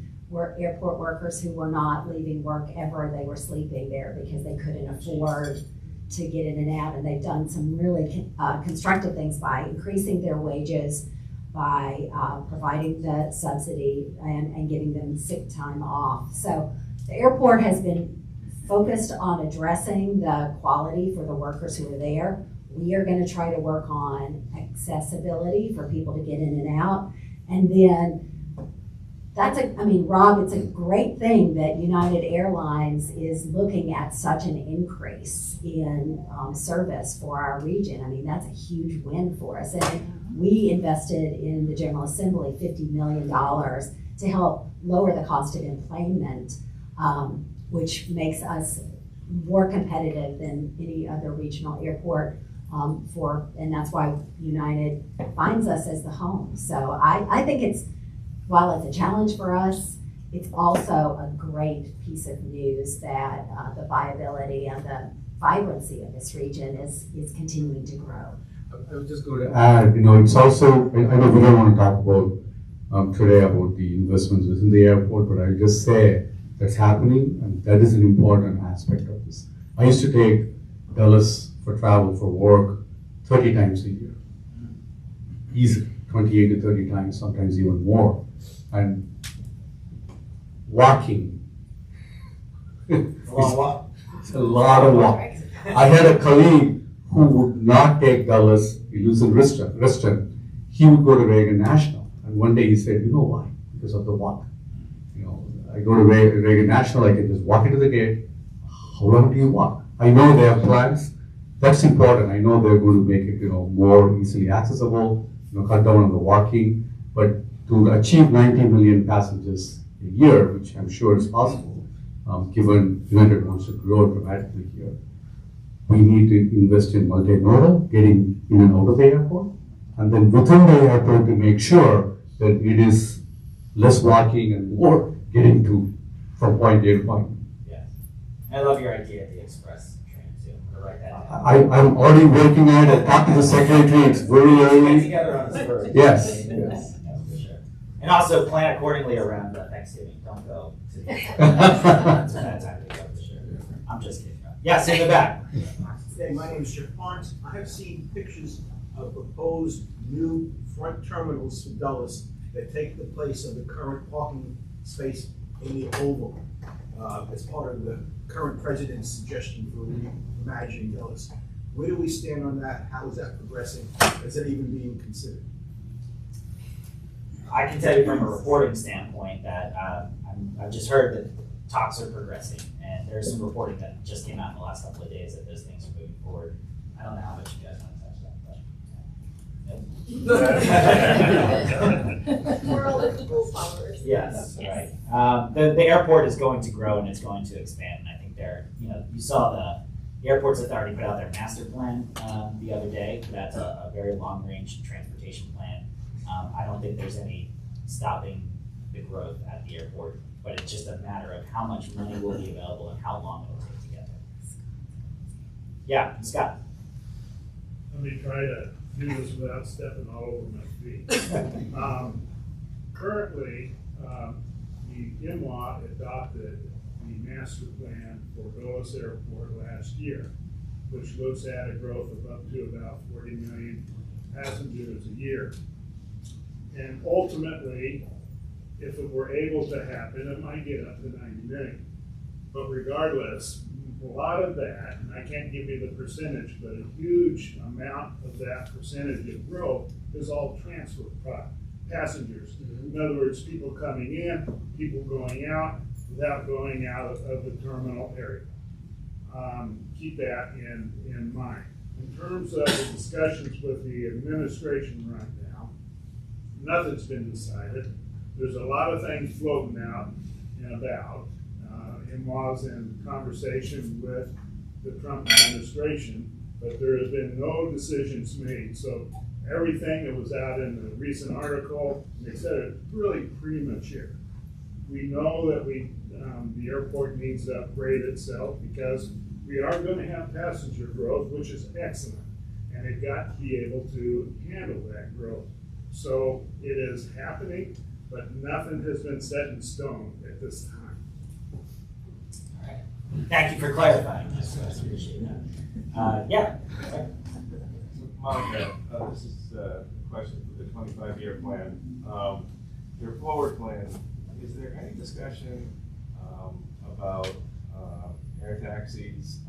airport workers who were not leaving work ever. They were sleeping there because they couldn't afford to get in and out, and they've done some really constructive things by increasing their wages, by providing the subsidy and giving them sick time off. So the airport has been focused on addressing the quality for the workers who are there. We are going to try to work on accessibility for people to get in and out. And then Rob, it's a great thing that United Airlines is looking at such an increase in service for our region. I mean, that's a huge win for us. And we invested in the General Assembly $50 million to help lower the cost of employment, which makes us more competitive than any other regional airport. And that's why United finds us as the home. So I think while it's a challenge for us, it's also a great piece of news that the viability and the vibrancy of this region is continuing to grow. I was just To going to add, it's also, I know we don't want to talk about today about the investments within the airport, but I'll just say that's happening, and that is an important aspect of this. I used to take Dallas for travel for work 30 times a year. Easily, 28 to 30 times, sometimes even more. And walking. It's a long walk. It's a lot of walk. I had a colleague who would not take Dallas, he lives in Reston. He would go to Reagan National. And one day he said, you know why? Because of the walk. I go to Reagan National, I can just walk into the gate. How long do you walk? I know they have plans. That's important. I know they're going to make it, more easily accessible, cut down on the walking. But to achieve 90 million passengers a year, which I'm sure is possible, given United wants to grow dramatically here, we need to invest in multimodal, getting in and out of the airport, and then within the airport to make sure that it is less walking and more getting to from point A to point B. Yes. I love your idea of the express train too. I'm gonna write that down. I'm already working on it. I talked to the secretary. It's very Get early. together on this first. Yes. Yes, for sure. And also plan accordingly around Thanksgiving. Don't go to the That's a bad time to go for sure. I'm just kidding. Yes, in the back. Hey, my name is Jeff Barnes. I have seen pictures of proposed new front terminals for Dulles that take the place of the current parking space in the Oval as part of the current president's suggestion for reimagining Dulles. Where do we stand on that? How is that progressing? Is it even being considered? I can tell you from a reporting standpoint that I've just heard that talks are progressing, and there's some reporting that just came out in the last couple of days that those things are moving forward. I don't know how much you guys want to touch that, but. We're all equal followers. Yes, right. The airport is going to grow and it's going to expand, and I think you saw the airport's authority put out their master plan the other day. That's a very long-range transportation plan. I don't think there's any stopping the growth at the airport, but it's just a matter of how much money will be available and how long it will take to get there. Yeah, Scott. Let me try to do this without stepping all over my feet. Currently, the in-law adopted the master plan for Dulles Airport last year, which looks at a growth of up to about 40 million passengers a year. And ultimately, if it were able to happen, it might get up to 90 million. But regardless, a lot of that, and I can't give you the percentage, but a huge amount of that percentage of growth is all transfer passengers. In other words, people coming in, people going out without going out of the terminal area. Keep that in mind. In terms of the discussions with the administration right now, nothing's been decided. There's a lot of things floating out and about. In-laws in conversation with the Trump administration, but there have been no decisions made. So everything that was out in the recent article, they said it's really premature. We know that the airport needs to upgrade itself because we are going to have passenger growth, which is excellent, and it got to be able to handle that growth. So it is happening, but nothing has been set in stone at this time. Thank you for clarifying. I appreciate that. Yeah. Monica, this is a question for the 25-year plan. Your forward plan, is there any discussion about air taxis,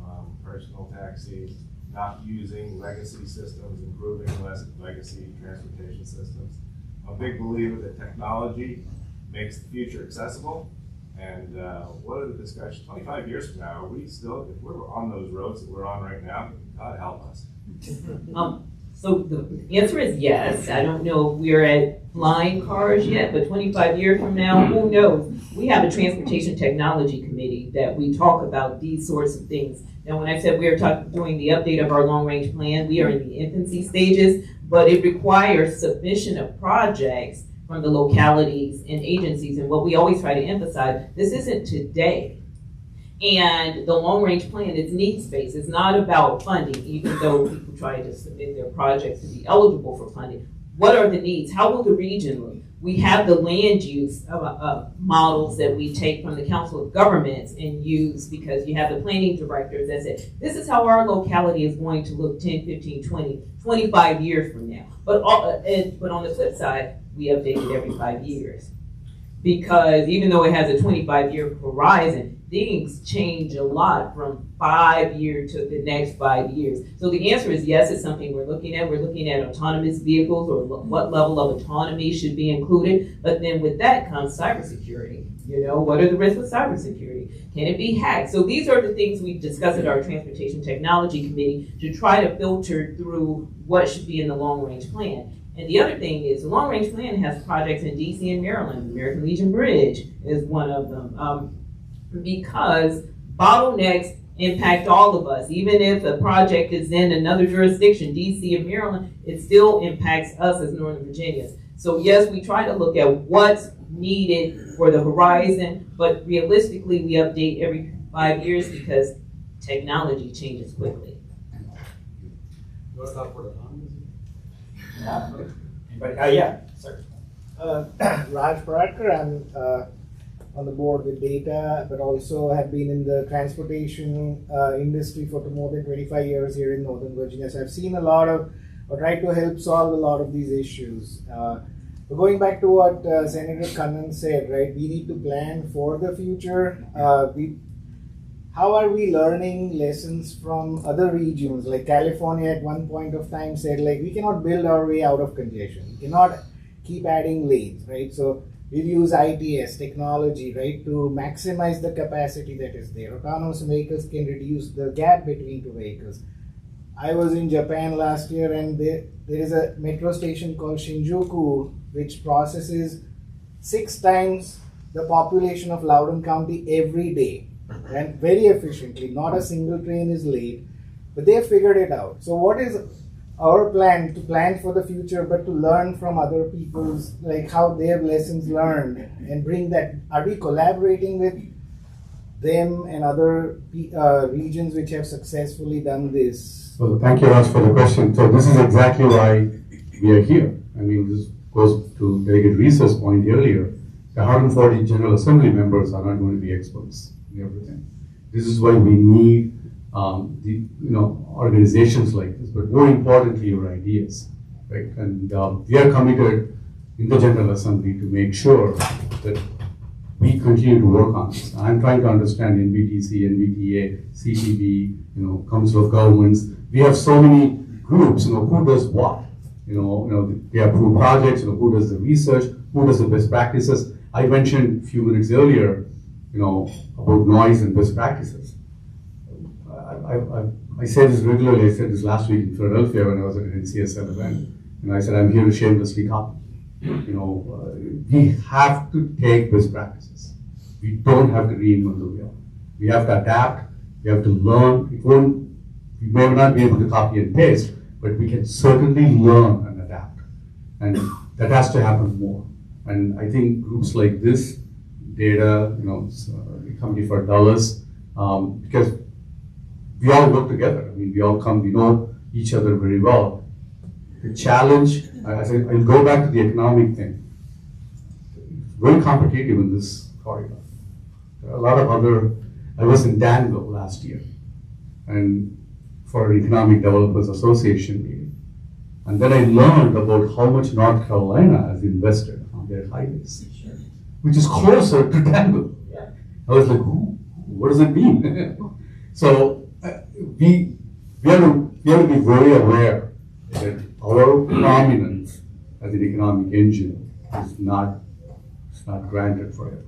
personal taxis, not using legacy systems, improving legacy transportation systems? I'm a big believer that technology makes the future accessible. And what are the discussions? 25 years from now, are we still, if we're on those roads that we're on right now, God help us. So the answer is yes. I don't know if we're at flying cars yet, but 25 years from now, who knows? We have a transportation technology committee that we talk about these sorts of things. Now, when I said we are doing the update of our long-range plan, we are in the infancy stages, but it requires submission of projects from the localities and agencies. And what we always try to emphasize, this isn't today. And the long-range plan is needs-based. It's not about funding, even though people try to submit their projects to be eligible for funding. What are the needs? How will the region look? We have the land use models that we take from the Council of Governments and use, because you have the planning directors that say, this is how our locality is going to look 10, 15, 20, 25 years from now. But on the flip side, we update it every 5 years. Because even though it has a 25-year horizon, things change a lot from 5 years to the next 5 years. So the answer is yes, it's something we're looking at. We're looking at autonomous vehicles, or what level of autonomy should be included. But then with that comes cybersecurity. You know, what are the risks with cybersecurity? Can it be hacked? So these are the things we've discussed at our Transportation Technology Committee to try to filter through what should be in the long-range plan. And the other thing is, the long-range plan has projects in DC and Maryland. American Legion Bridge is one of them. Because bottlenecks impact all of us. Even if a project is in another jurisdiction, DC and Maryland, it still impacts us as Northern Virginians. So yes, we try to look at what's needed for the horizon, but realistically, we update every 5 years because technology changes quickly. You want to talk about autonomous? Anybody? Yeah, sir. Raj Paradkar, I'm on the board with Data, but also have been in the transportation industry for more than 25 years here in Northern Virginia. So I've seen a lot of, or tried to help solve a lot of these issues. But going back to what Senator Kannan said, right, we need to plan for the future. How are we learning lessons from other regions? Like California at one point of time said, like, we cannot build our way out of congestion. We cannot keep adding lanes, right? So we'll use ITS technology, right, to maximize the capacity that is there. Autonomous vehicles can reduce the gap between two vehicles. I was in Japan last year, and there is a metro station called Shinjuku, which processes 6 times the population of Loudoun County every day, and very efficiently. Not a single train is late, but they have figured it out. So what is our plan? To plan for the future, but to learn from other people's, like how they have lessons learned, and bring that. Are we collaborating with them and other regions which have successfully done this? Well, thank you, Raj, for the question. So this is exactly why we are here. I mean, this goes to Delegate Reaser's point earlier. The 140 General Assembly members are not going to be experts in everything. This is why we need organizations like this, but more importantly, your ideas, right? And we are committed in the General Assembly to make sure that we continue to work on this. I'm trying to understand NVTC, NVTA, CTB, Council of Governments. We have so many groups, who does what? They approve projects, who does the research, who does the best practices. I mentioned a few minutes earlier, about noise and best practices. I say this regularly. I said this last week in Philadelphia when I was at an NCSL event, and I said, I'm here to shamelessly copy. We have to take best practices. We don't have to reinvent the wheel. We have to adapt. We have to learn. We may not be able to copy and paste, but we can certainly learn and adapt. And that has to happen more. And I think groups like this, Data, the Committee for Dulles, because we all work together. I mean, we know each other very well. The challenge, I'll go back to the economic thing. It's very competitive in this corridor. There are a lot of I was in Danville last year, and for an Economic Developers Association meeting. And then I learned about how much North Carolina has invested on their highways, which is closer to Danville. I was like, what does it mean? So we have to be very aware that our prominence as an economic engine is not granted forever.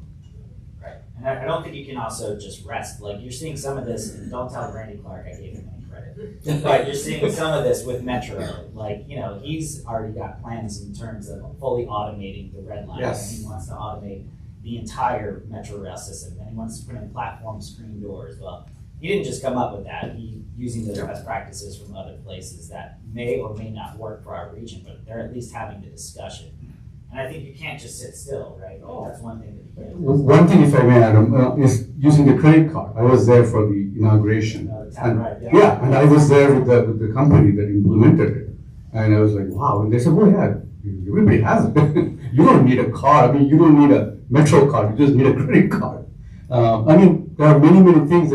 Right, and I don't think you can also just rest. Like, you're seeing some of this, and don't tell Randy Clark I gave him any credit, but you're seeing some of this with Metro. Like, he's already got plans in terms of fully automating the red line. Yes. And he wants to automate the entire Metro rail system, and he wants to put in platform screen doors. Well, he didn't just come up with that. He using the best practices from other places that may or may not work for our region, but they're at least having the discussion. And I think you can't just sit still, right? Like, that's one thing that you can't do. One thing, if I may, Adam, is using the credit card. I was there for the inauguration. And, right, yeah, and I was there with the company that implemented it. And I was like, wow. And they said, oh yeah, everybody has it. You don't need a card. I mean, you don't need a Metro card. You just need a credit card. I mean, there are many, many things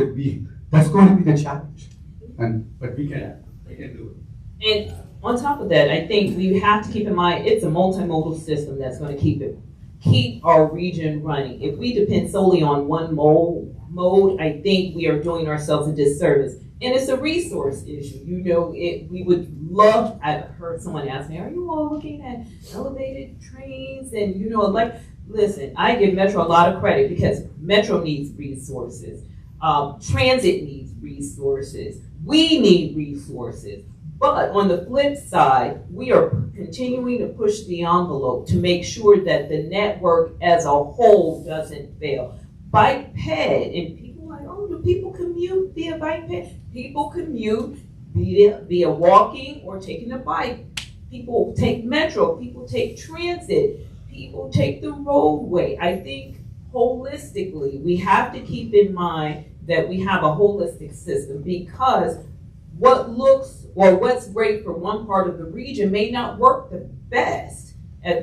that's going to be the challenge. But we can do it. And on top of that, I think we have to keep in mind, it's a multimodal system that's gonna keep our region running. If we depend solely on one mode, I think we are doing ourselves a disservice. And it's a resource issue. You know, we would love, I've heard someone ask me, are you all looking at elevated trains? And you know, like, listen, I give Metro a lot of credit because Metro needs resources. Transit needs resources. We need resources. But on the flip side, we are continuing to push the envelope to make sure that the network as a whole doesn't fail. Bike ped, and people are like, oh, do people commute via bike ped? People commute via walking or taking a bike. People take Metro, people take transit, people take the roadway. I think holistically, we have to keep in mind that we have a holistic system, because what's great for one part of the region may not work the best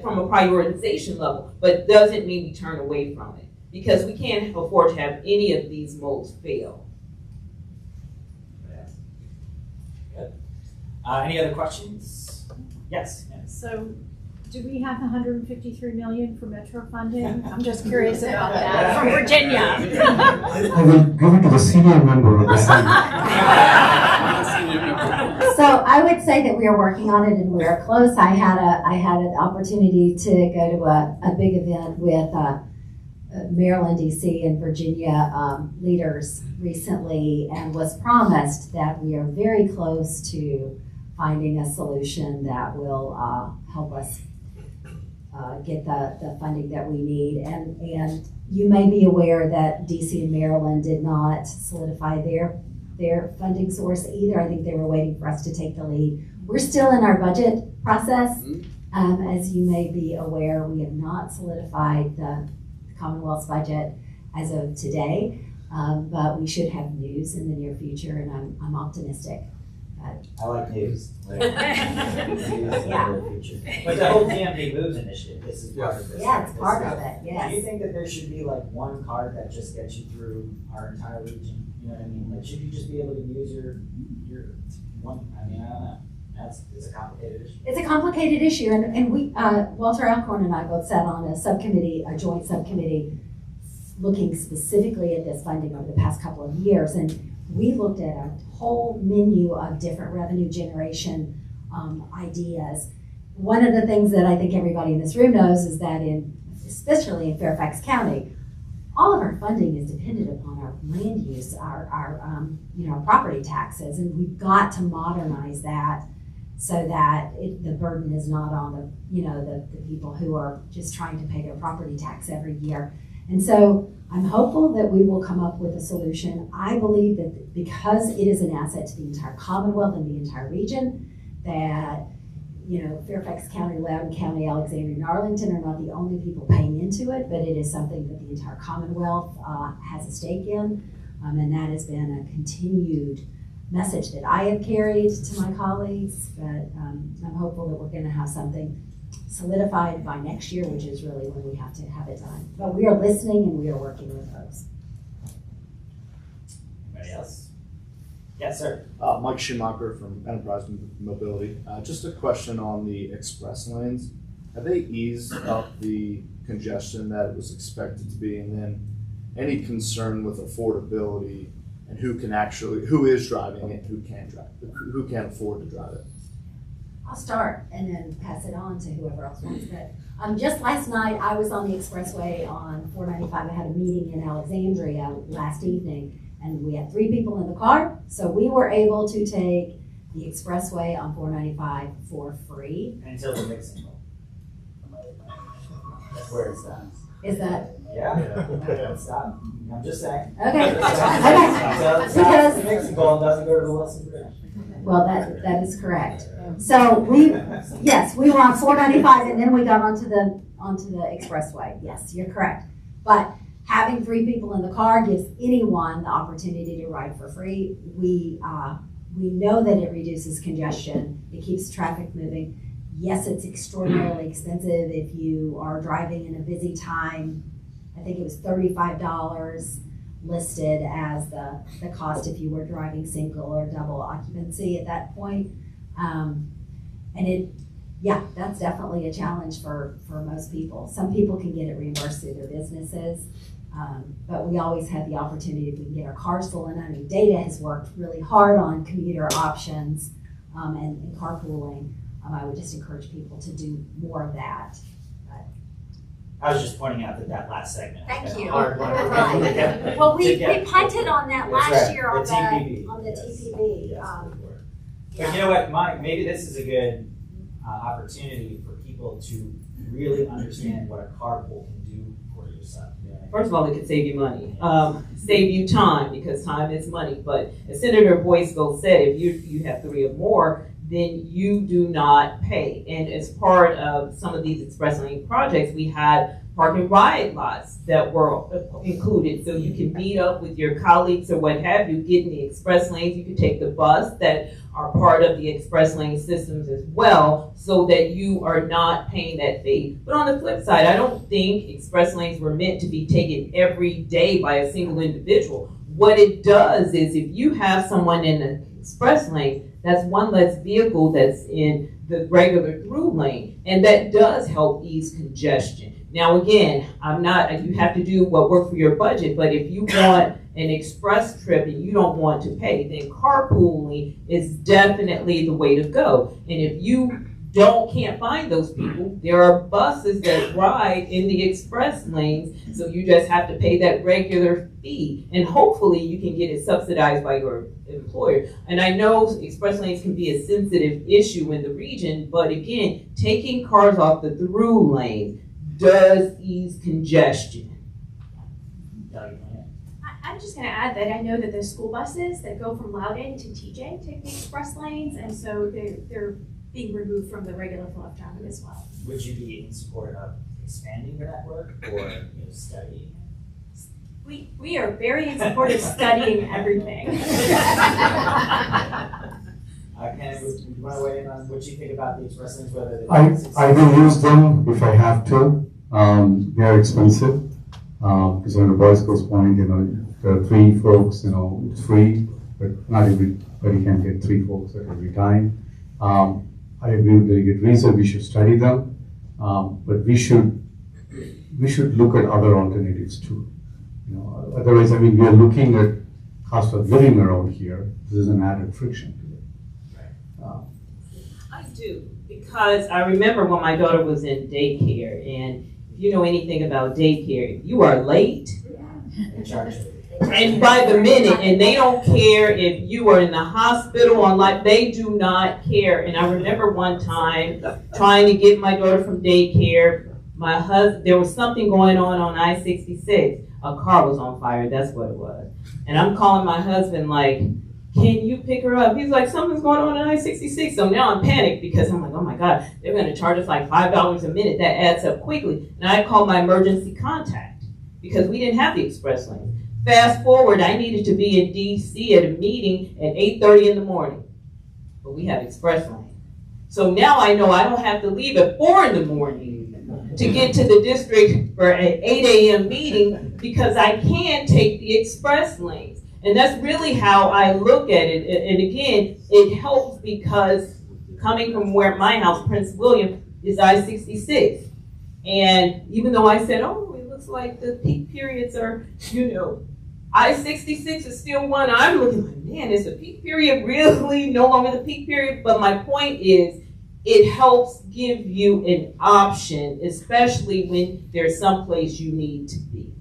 from a prioritization level, but doesn't mean we turn away from it, because we can't afford to have any of these modes fail. Good. Any other questions? Yes. So, do we have the 153 million for Metro funding? I'm just curious about that from Virginia. I will give it to the senior member of the Senate. So I would say that we are working on it and we are close. I had an opportunity to go to a big event with Maryland, DC, and Virginia leaders recently, and was promised that we are very close to finding a solution that will help us get the funding that we need. And you may be aware that DC and Maryland did not solidify their funding source either. I think they were waiting for us to take the lead. We're still in our budget process. As you may be aware, we have not solidified the Commonwealth's budget as of today, but we should have news in the near future, and I'm optimistic. I like news. Yeah. But the whole DMV Moves initiative, this is part of this. Yeah, it's part of it, yes. Do you think that there should be like one card that just gets you through our entire region? You know what I mean? Like, should you just be able to use your one? I mean, I don't know. It's a complicated issue. It's a complicated issue, and we, Walter Alcorn and I both sat on a joint subcommittee, looking specifically at this funding over the past couple of years, and we looked at a whole menu of different revenue generation ideas. One of the things that I think everybody in this room knows is that especially in Fairfax County, all of our funding is dependent upon our land use, our property taxes, and we've got to modernize that so that the burden is not on the people who are just trying to pay their property tax every year. And so I'm hopeful that we will come up with a solution. I believe that because it is an asset to the entire Commonwealth and the entire region, that Fairfax County, Loudoun County, Alexandria, and Arlington are not the only people paying into it, but it is something that the entire Commonwealth has a stake in, and that has been a continued message that I have carried to my colleagues. But I'm hopeful that we're going to have something solidified by next year, which is really when we have to have it done. But we are listening and we are working with folks. Anybody else? Yes, sir. Mike Schumacher from Enterprise Mobility. Just a question on the express lanes. Have they eased up the congestion that it was expected to be? And then any concern with affordability and who is driving it, who can afford to drive it? I'll start and then pass it on to whoever else wants it. Just last night, I was on the expressway on 495. I had a meeting in Alexandria last evening, and we had 3 people in the car, so we were able to take the expressway on 495 for free. Until the mixing bowl. Where is that? Is that? Yeah. Stop. I'm just saying. Okay. So Because the mixing bowl doesn't go to the Wilson Bridge. Well, that is correct. So we were on 495 and then we got onto the expressway. Yes, you're correct. But having 3 people in the car gives anyone the opportunity to ride for free. We know that it reduces congestion. It keeps traffic moving. Yes, it's extraordinarily expensive if you are driving in a busy time. I think it was $35 listed as the cost if you were driving single or double occupancy at that point. That's definitely a challenge for most people. Some people can get it reimbursed through their businesses, but we always have the opportunity if we can get our cars full. And I mean, Data has worked really hard on commuter options and carpooling. I would just encourage people to do more of that. I was just pointing out that last segment. Thank you. Hard one. Right. Well, we punted on that That's last right. year on The TPP. the Yes. TPP. Yes, But you know what, Mike, maybe this is a good opportunity for people to really understand what a carpool can do for yourself. First of all, it can save you money, save you time, because time is money. But as Senator Boysko said, if you have 3 or more, then you do not pay. And as part of some of these express lane projects, we had park and ride lots that were included. So you can meet up with your colleagues or what have you, get in the express lanes. You can take the bus that are part of the express lane systems as well, so that you are not paying that fee. But on the flip side, I don't think express lanes were meant to be taken every day by a single individual. What it does is if you have someone in an express lane, that's one less vehicle that's in the regular through lane, and that does help ease congestion. Now again, you have to do what works for your budget, but if you want an express trip and you don't want to pay, then carpooling is definitely the way to go. And if you can't find those people, there are buses that ride in the express lanes, so you just have to pay that regular fee. And hopefully you can get it subsidized by your employer. And I know express lanes can be a sensitive issue in the region, but again, taking cars off the through lanes does ease congestion. I'm just going to add that I know that the school buses that go from Loudon to TJ take the express lanes, and so they're being removed from the regular flow of traffic as well. Would you be in support of expanding the network or studying? We are very in support of studying everything. Ken, would you want to weigh in on what you think about the express lanes? Whether I will use them if I have to. They are expensive. Because on the Boysko's point, there are 3 folks, it's free, but not everybody can get 3 folks at every time. I agree with Delegate Reaser, we should study them, but we should look at other alternatives too. Otherwise, we are looking at cost of living around here. This is an added friction to it. I do, because I remember when my daughter was in daycare, and if you know anything about daycare, if you are late, and by the minute, and they don't care if you are in the hospital on life, they do not care. And I remember one time trying to get my daughter from daycare, there was something going on I-66. A car was on fire, that's what it was. And I'm calling my husband like, can you pick her up? He's like, something's going on I-66. So now I'm panicked because I'm like, oh my God, they're going to charge us like $5 a minute. That adds up quickly. And I called my emergency contact because we didn't have the express lane. Fast forward, I needed to be in DC at a meeting at 8:30 in the morning, but we have express lane. So now I know I don't have to leave at 4 in the morning to get to the district for an 8 a.m. meeting because I can take the express lanes. And that's really how I look at it. And again, it helps because coming from where my house, Prince William, is I-66. And even though I said, oh, it looks like the peak periods are, I-66 is still one. I'm looking like, man, is the peak period really no longer the peak period? But my point is, it helps give you an option, especially when there's someplace you need to be.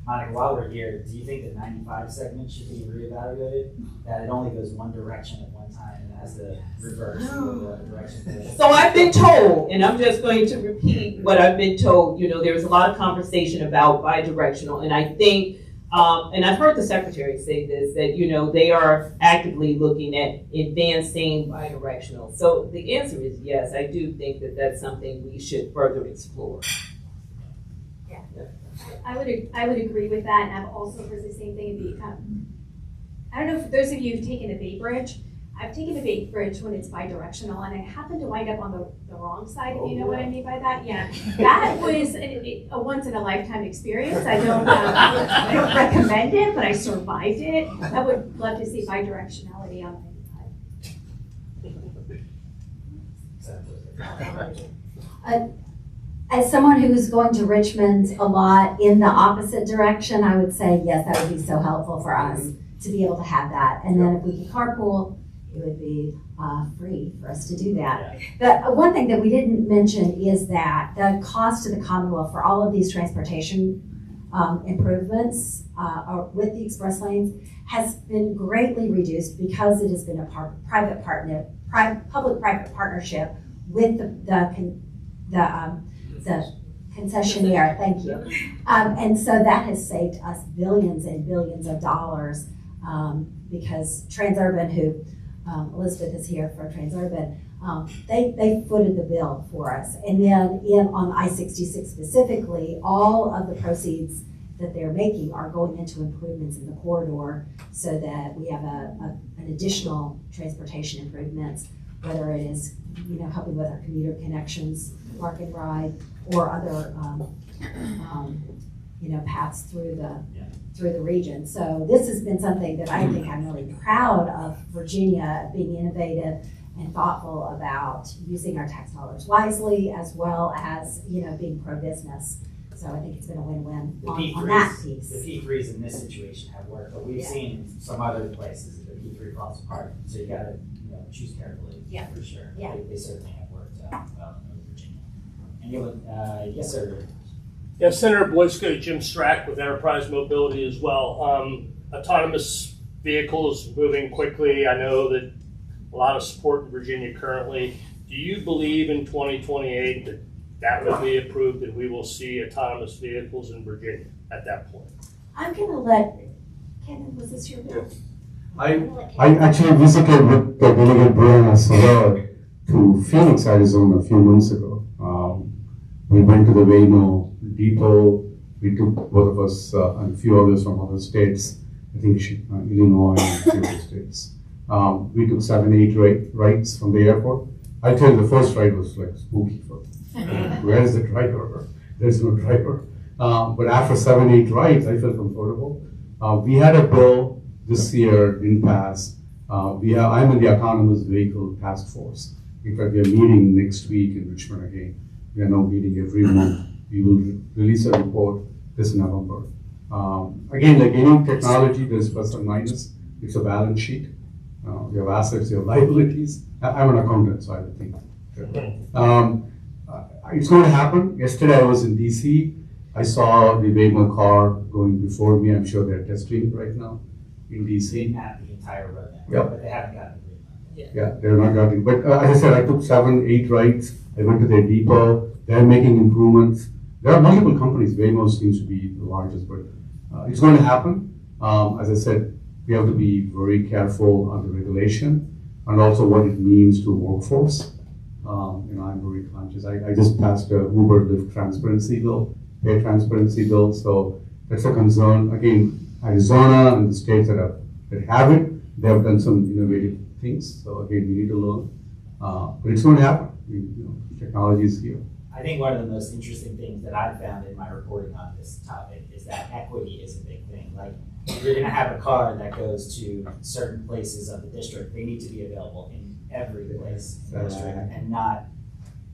Monica, while we're here, do you think the 95 segment should be reevaluated? That it only goes one direction at one time and has to reverse the direction? So I've been told, and I'm just going to repeat what I've been told. There was a lot of conversation about bi-directional, and I think And I've heard the secretary say this, that, you know, they are actively looking at advancing bidirectional. So the answer is yes, I do think that that's something we should further explore. I would agree with that, and I've also heard the same thing. I don't know if those of you who've taken the Bay Bridge, I've taken the Bay Bridge when it's bi-directional, and I happened to wind up on the wrong side, if you know what I mean by that. Yeah, that was a once in a lifetime experience. I don't recommend it, but I survived it. I would love to see bi-directionality on As someone who's going to Richmond a lot in the opposite direction, I would say, yes, that would be so helpful for us to be able to have that. And then if we could carpool, it would be free for us to do that. But one thing that we didn't mention is that the cost to the Commonwealth for all of these transportation improvements with the express lanes has been greatly reduced because it has been a public-private partnership with the concessionaire, thank you. And so that has saved us billions and billions of dollars because Transurban, who Elizabeth is here for Transurban, they footed the bill for us. And then on I-66 specifically, all of the proceeds that they're making are going into improvements in the corridor so that we have an additional transportation improvements, whether it is, you know, helping with our commuter connections, park and ride, or other, you know, paths through the region. So this has been something that I think I'm really proud of Virginia being innovative and thoughtful about using our tax dollars wisely, as well as, you know, being pro-business. So I think it's been a win-win on that piece. The P3s in this situation have worked, but we've seen some other places that the P3 falls apart. So you gotta, you know, choose carefully, for sure. Yeah. They certainly have worked well in Virginia. And you would, yes, sir. Yeah, Senator Boysko, Jim Strack with Enterprise Mobility as well. Autonomous vehicles moving quickly. I know that a lot of support in Virginia currently. Do you believe in 2028 that will be approved and we will see autonomous vehicles in Virginia at that point? I'm going to let Kevin, was this your bill? I actually visited with the Delegate Brian as well to Phoenix, Arizona a few months ago. We went to the Waymo depot. We took both of us and a few others from other states, I think Illinois and a few other states. We took 7-8 rides from the airport. I tell you, the first ride was like spooky for me. Where is the driver? There's no driver. But after 7-8 rides, I felt comfortable. We had a bill this year, didn't pass. I'm in the Autonomous Vehicle Task Force. In fact, we are meeting next week in Richmond again. We are now meeting every month. We will release a report this November. Again, like any technology, there's plus and minus. It's a balance sheet. You have assets, you have liabilities. I'm an accountant, so I would think. It's going to happen. Yesterday I was in DC. I saw the Waymo car going before me. I'm sure they're testing right now in DC. They mapped the entire road network, Yep. but they haven't gotten the green light. Yeah, they're not getting. But as I said, I took 7-8 rides. I went to their depot. They're making improvements. There are multiple companies. Waymo seems to be the largest, but it's going to happen. As I said, we have to be very careful on the regulation and also what it means to workforce. I'm very conscious. I just passed a Uber Lyft transparency bill, pay transparency bill. So that's a concern. Again, Arizona and the states that have it, they have done some innovative things. So again, we need to learn. But it's going to happen. Technology is here. I think one of the most interesting things that I've found in my reporting on this topic is that equity is a big thing. Like, if you're going to have a car that goes to certain places of the district, they need to be available in every place in the district and not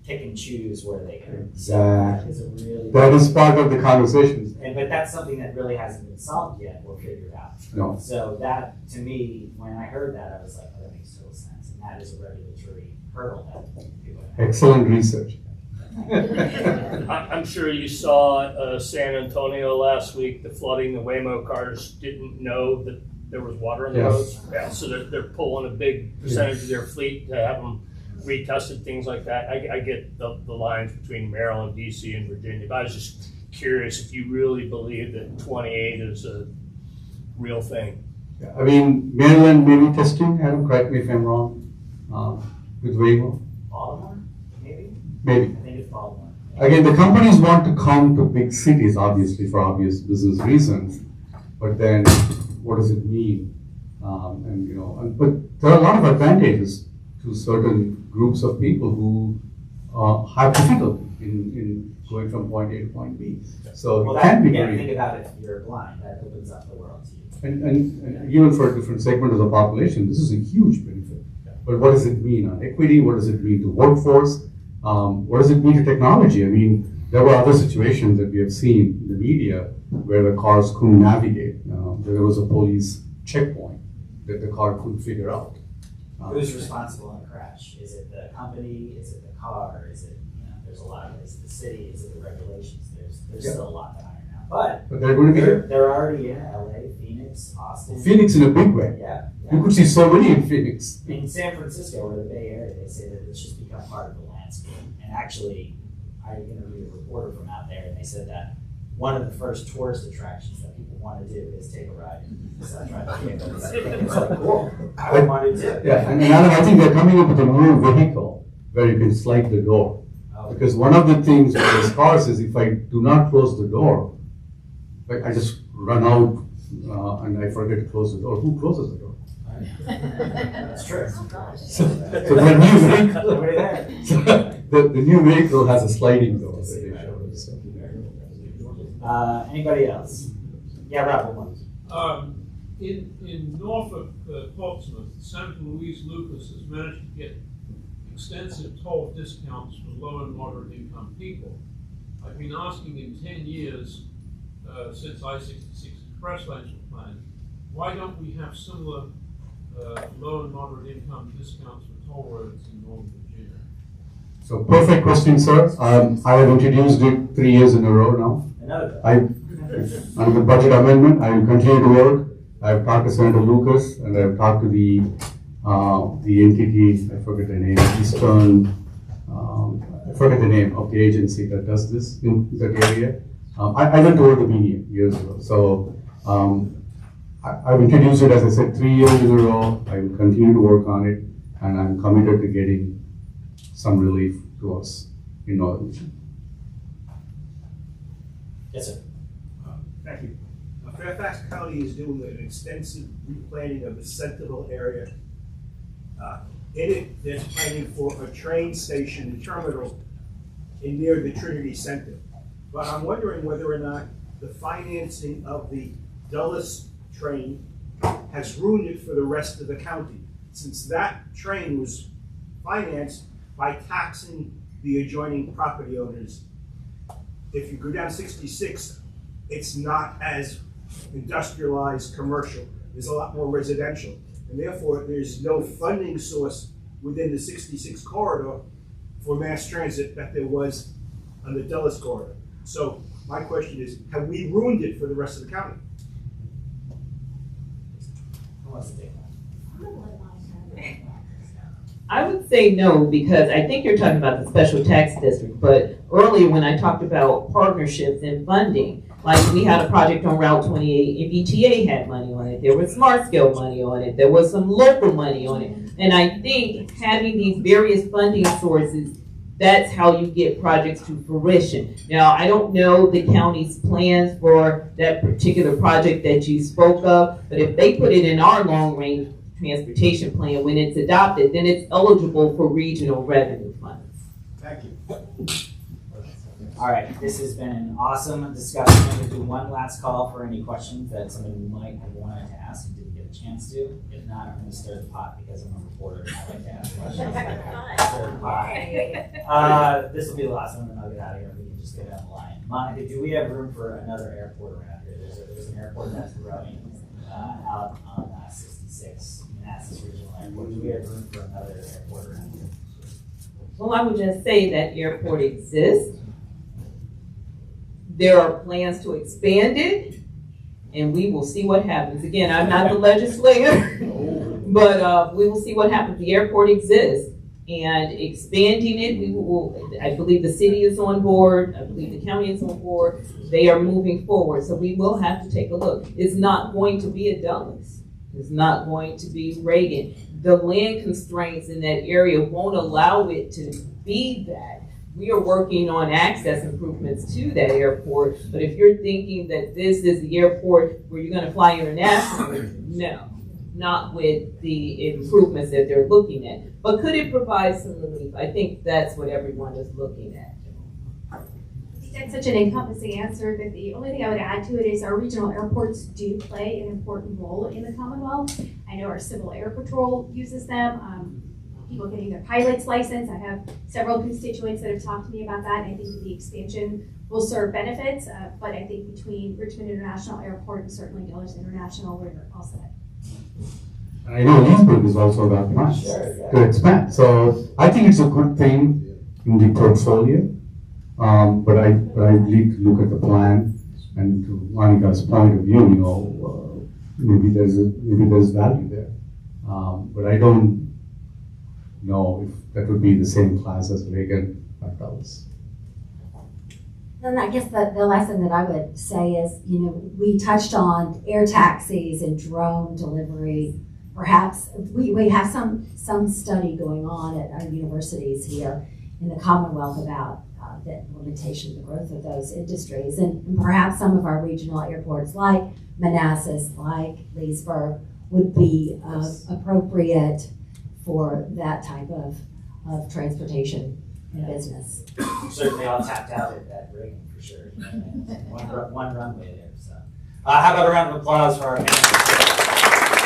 pick and choose where they go. Exactly. So that is part of the conversations. But that's something that really hasn't been solved yet or figured out. No. So that, to me, when I heard that, I was like, oh, that makes total sense. And that is a regulatory hurdle that people have. Excellent research. I'm sure you saw San Antonio last week, the flooding, the Waymo cars didn't know that there was water in the roads. Yeah, so they're pulling a big percentage of their fleet to have them retested, things like that. I get the lines between Maryland, DC, and Virginia, but I was just curious if you really believe that 28 is a real thing. Yeah, I mean, Maryland maybe testing, Adam, correct me if I'm wrong, with Waymo. Baltimore, maybe? Maybe. I think it's Baltimore. Again, the companies want to come to big cities, obviously, for obvious business reasons. But then, what does it mean? But there are a lot of advantages to certain groups of people who have difficulty in going from point A to point B. So Well, it can be again, very. think about it, if you're blind, that opens up the world to you. And even for a different segment of the population, this is a huge benefit. But what does it mean on equity? What does it mean to workforce? What does it mean to technology? I mean, there were other situations that we have seen in the media where the cars couldn't navigate. There was a police checkpoint that the car couldn't figure out. Who's responsible in a crash? Is it the company? Is it the car? Is it, there's a lot of, is it the city? Is it the regulations? There's Yeah. still a lot to iron out. But they're going to be they're already in LA, Phoenix, Austin. Phoenix in a big way. Yeah. You could see so many in Phoenix. In San Francisco or the Bay Area, they say that it's just become part of the landscape. And actually, I interviewed a reporter from out there, and they said that one of the first tourist attractions that people want to do is take a ride in the Sunrise Vehicle. It's like, cool. I would want to do. Yeah, and Adam, I think they're coming up with a new vehicle where you can slide the door. Because one of the things with these cars is if I do not close the door, like I just run out and I forget to close the door. Who closes the door? That's true. So the new vehicle, Nobody there. the new vehicle has a sliding door that they showed us. Anybody else? Yeah, Rob, one. In Norfolk, Portsmouth, Senator Louise Lucas has managed to get extensive toll discounts for low and moderate income people. I've been asking in 10 years since I-66 express lanes were planned, why don't we have similar low and moderate income discounts for toll roads in Northern Virginia? So perfect question, sir. I have introduced it 3 years in a row now. On the budget amendment, I will continue to work. I've talked to Senator Lucas and I've talked to the entity, I forget the name, I forget the name of the agency that does this in that area. I went over the media years ago. So I've introduced it, as I said, 3 years in a row. I will continue to work on it, and I'm committed to getting some relief to us in Northern Virginia. Yes, sir. Thank you. Fairfax County is doing an extensive replanning of the Centerville area. In it, they're planning for a train station and terminal near the Trinity Center. But I'm wondering whether or not the financing of the Dulles train has ruined it for the rest of the county, since that train was financed by taxing the adjoining property owners. If you go down 66, it's not as industrialized commercial. There's a lot more residential. And therefore, there's no funding source within the 66 corridor for mass transit that there was on the Dulles corridor. So my question is, have we ruined it for the rest of the county? Who wants to take that? I would say no, because I think you're talking about the special tax district, but earlier when I talked about partnerships and funding, like we had a project on Route 28, NVTA had money on it, there was smart scale money on it, there was some local money on it. And I think having these various funding sources, that's how you get projects to fruition. Now, I don't know the county's plans for that particular project that you spoke of, but if they put it in our long range transportation plan, when it's adopted, then it's eligible for regional revenue funds. Thank you. All right, this has been an awesome discussion. I'm going to do one last call for any questions that somebody might have wanted to ask and didn't get a chance to. If not, I'm going to stir the pot because I'm a reporter and I like to ask questions. Stir the pot. This will be the last one, and I'll get out of here. We can just get down the line. Monica, do we have room for another airport around here? There's an airport that's growing out on 66, Manassas Regional Airport. Do we have room for another airport around here? Well, I would just say that airport exists. There are plans to expand it, and we will see what happens. Again, I'm not the legislator, but we will see what happens. The airport exists, and expanding it. We will, I believe the city is on board, I believe the county is on board. They are moving forward, so we will have to take a look. It's not going to be a Dulles. It's not going to be Reagan. The land constraints in that area won't allow it to be that. We are working on access improvements to that airport, but if you're thinking that this is the airport where you're gonna fly internationally, no, not with the improvements that they're looking at. But could it provide some relief? I think that's what everyone is looking at. That's such an encompassing answer that the only thing I would add to it is our regional airports do play an important role in the Commonwealth. I know our Civil Air Patrol uses them. People getting their pilot's license. I have several constituents that have talked to me about that, and I think that the expansion will serve benefits, but I think between Richmond International Airport and certainly Dulles International, we're all set. I know Leesburg is also got plans to expand, so I think it's a good thing in the portfolio. But I need to look at the plan, and to Monica's point of view, maybe there's value there. But I don't know if that would be the same class as Reagan or Dulles. Then I guess the lesson that I would say is, we touched on air taxis and drone delivery. Perhaps we have some study going on at our universities here in the Commonwealth about the implementation, the growth of those industries, and perhaps some of our regional airports like Manassas, like Leesburg, would be appropriate for that type of transportation and business. Certainly all tapped out at Reagan for sure. One runway there. So, how about a round of applause for our panelists?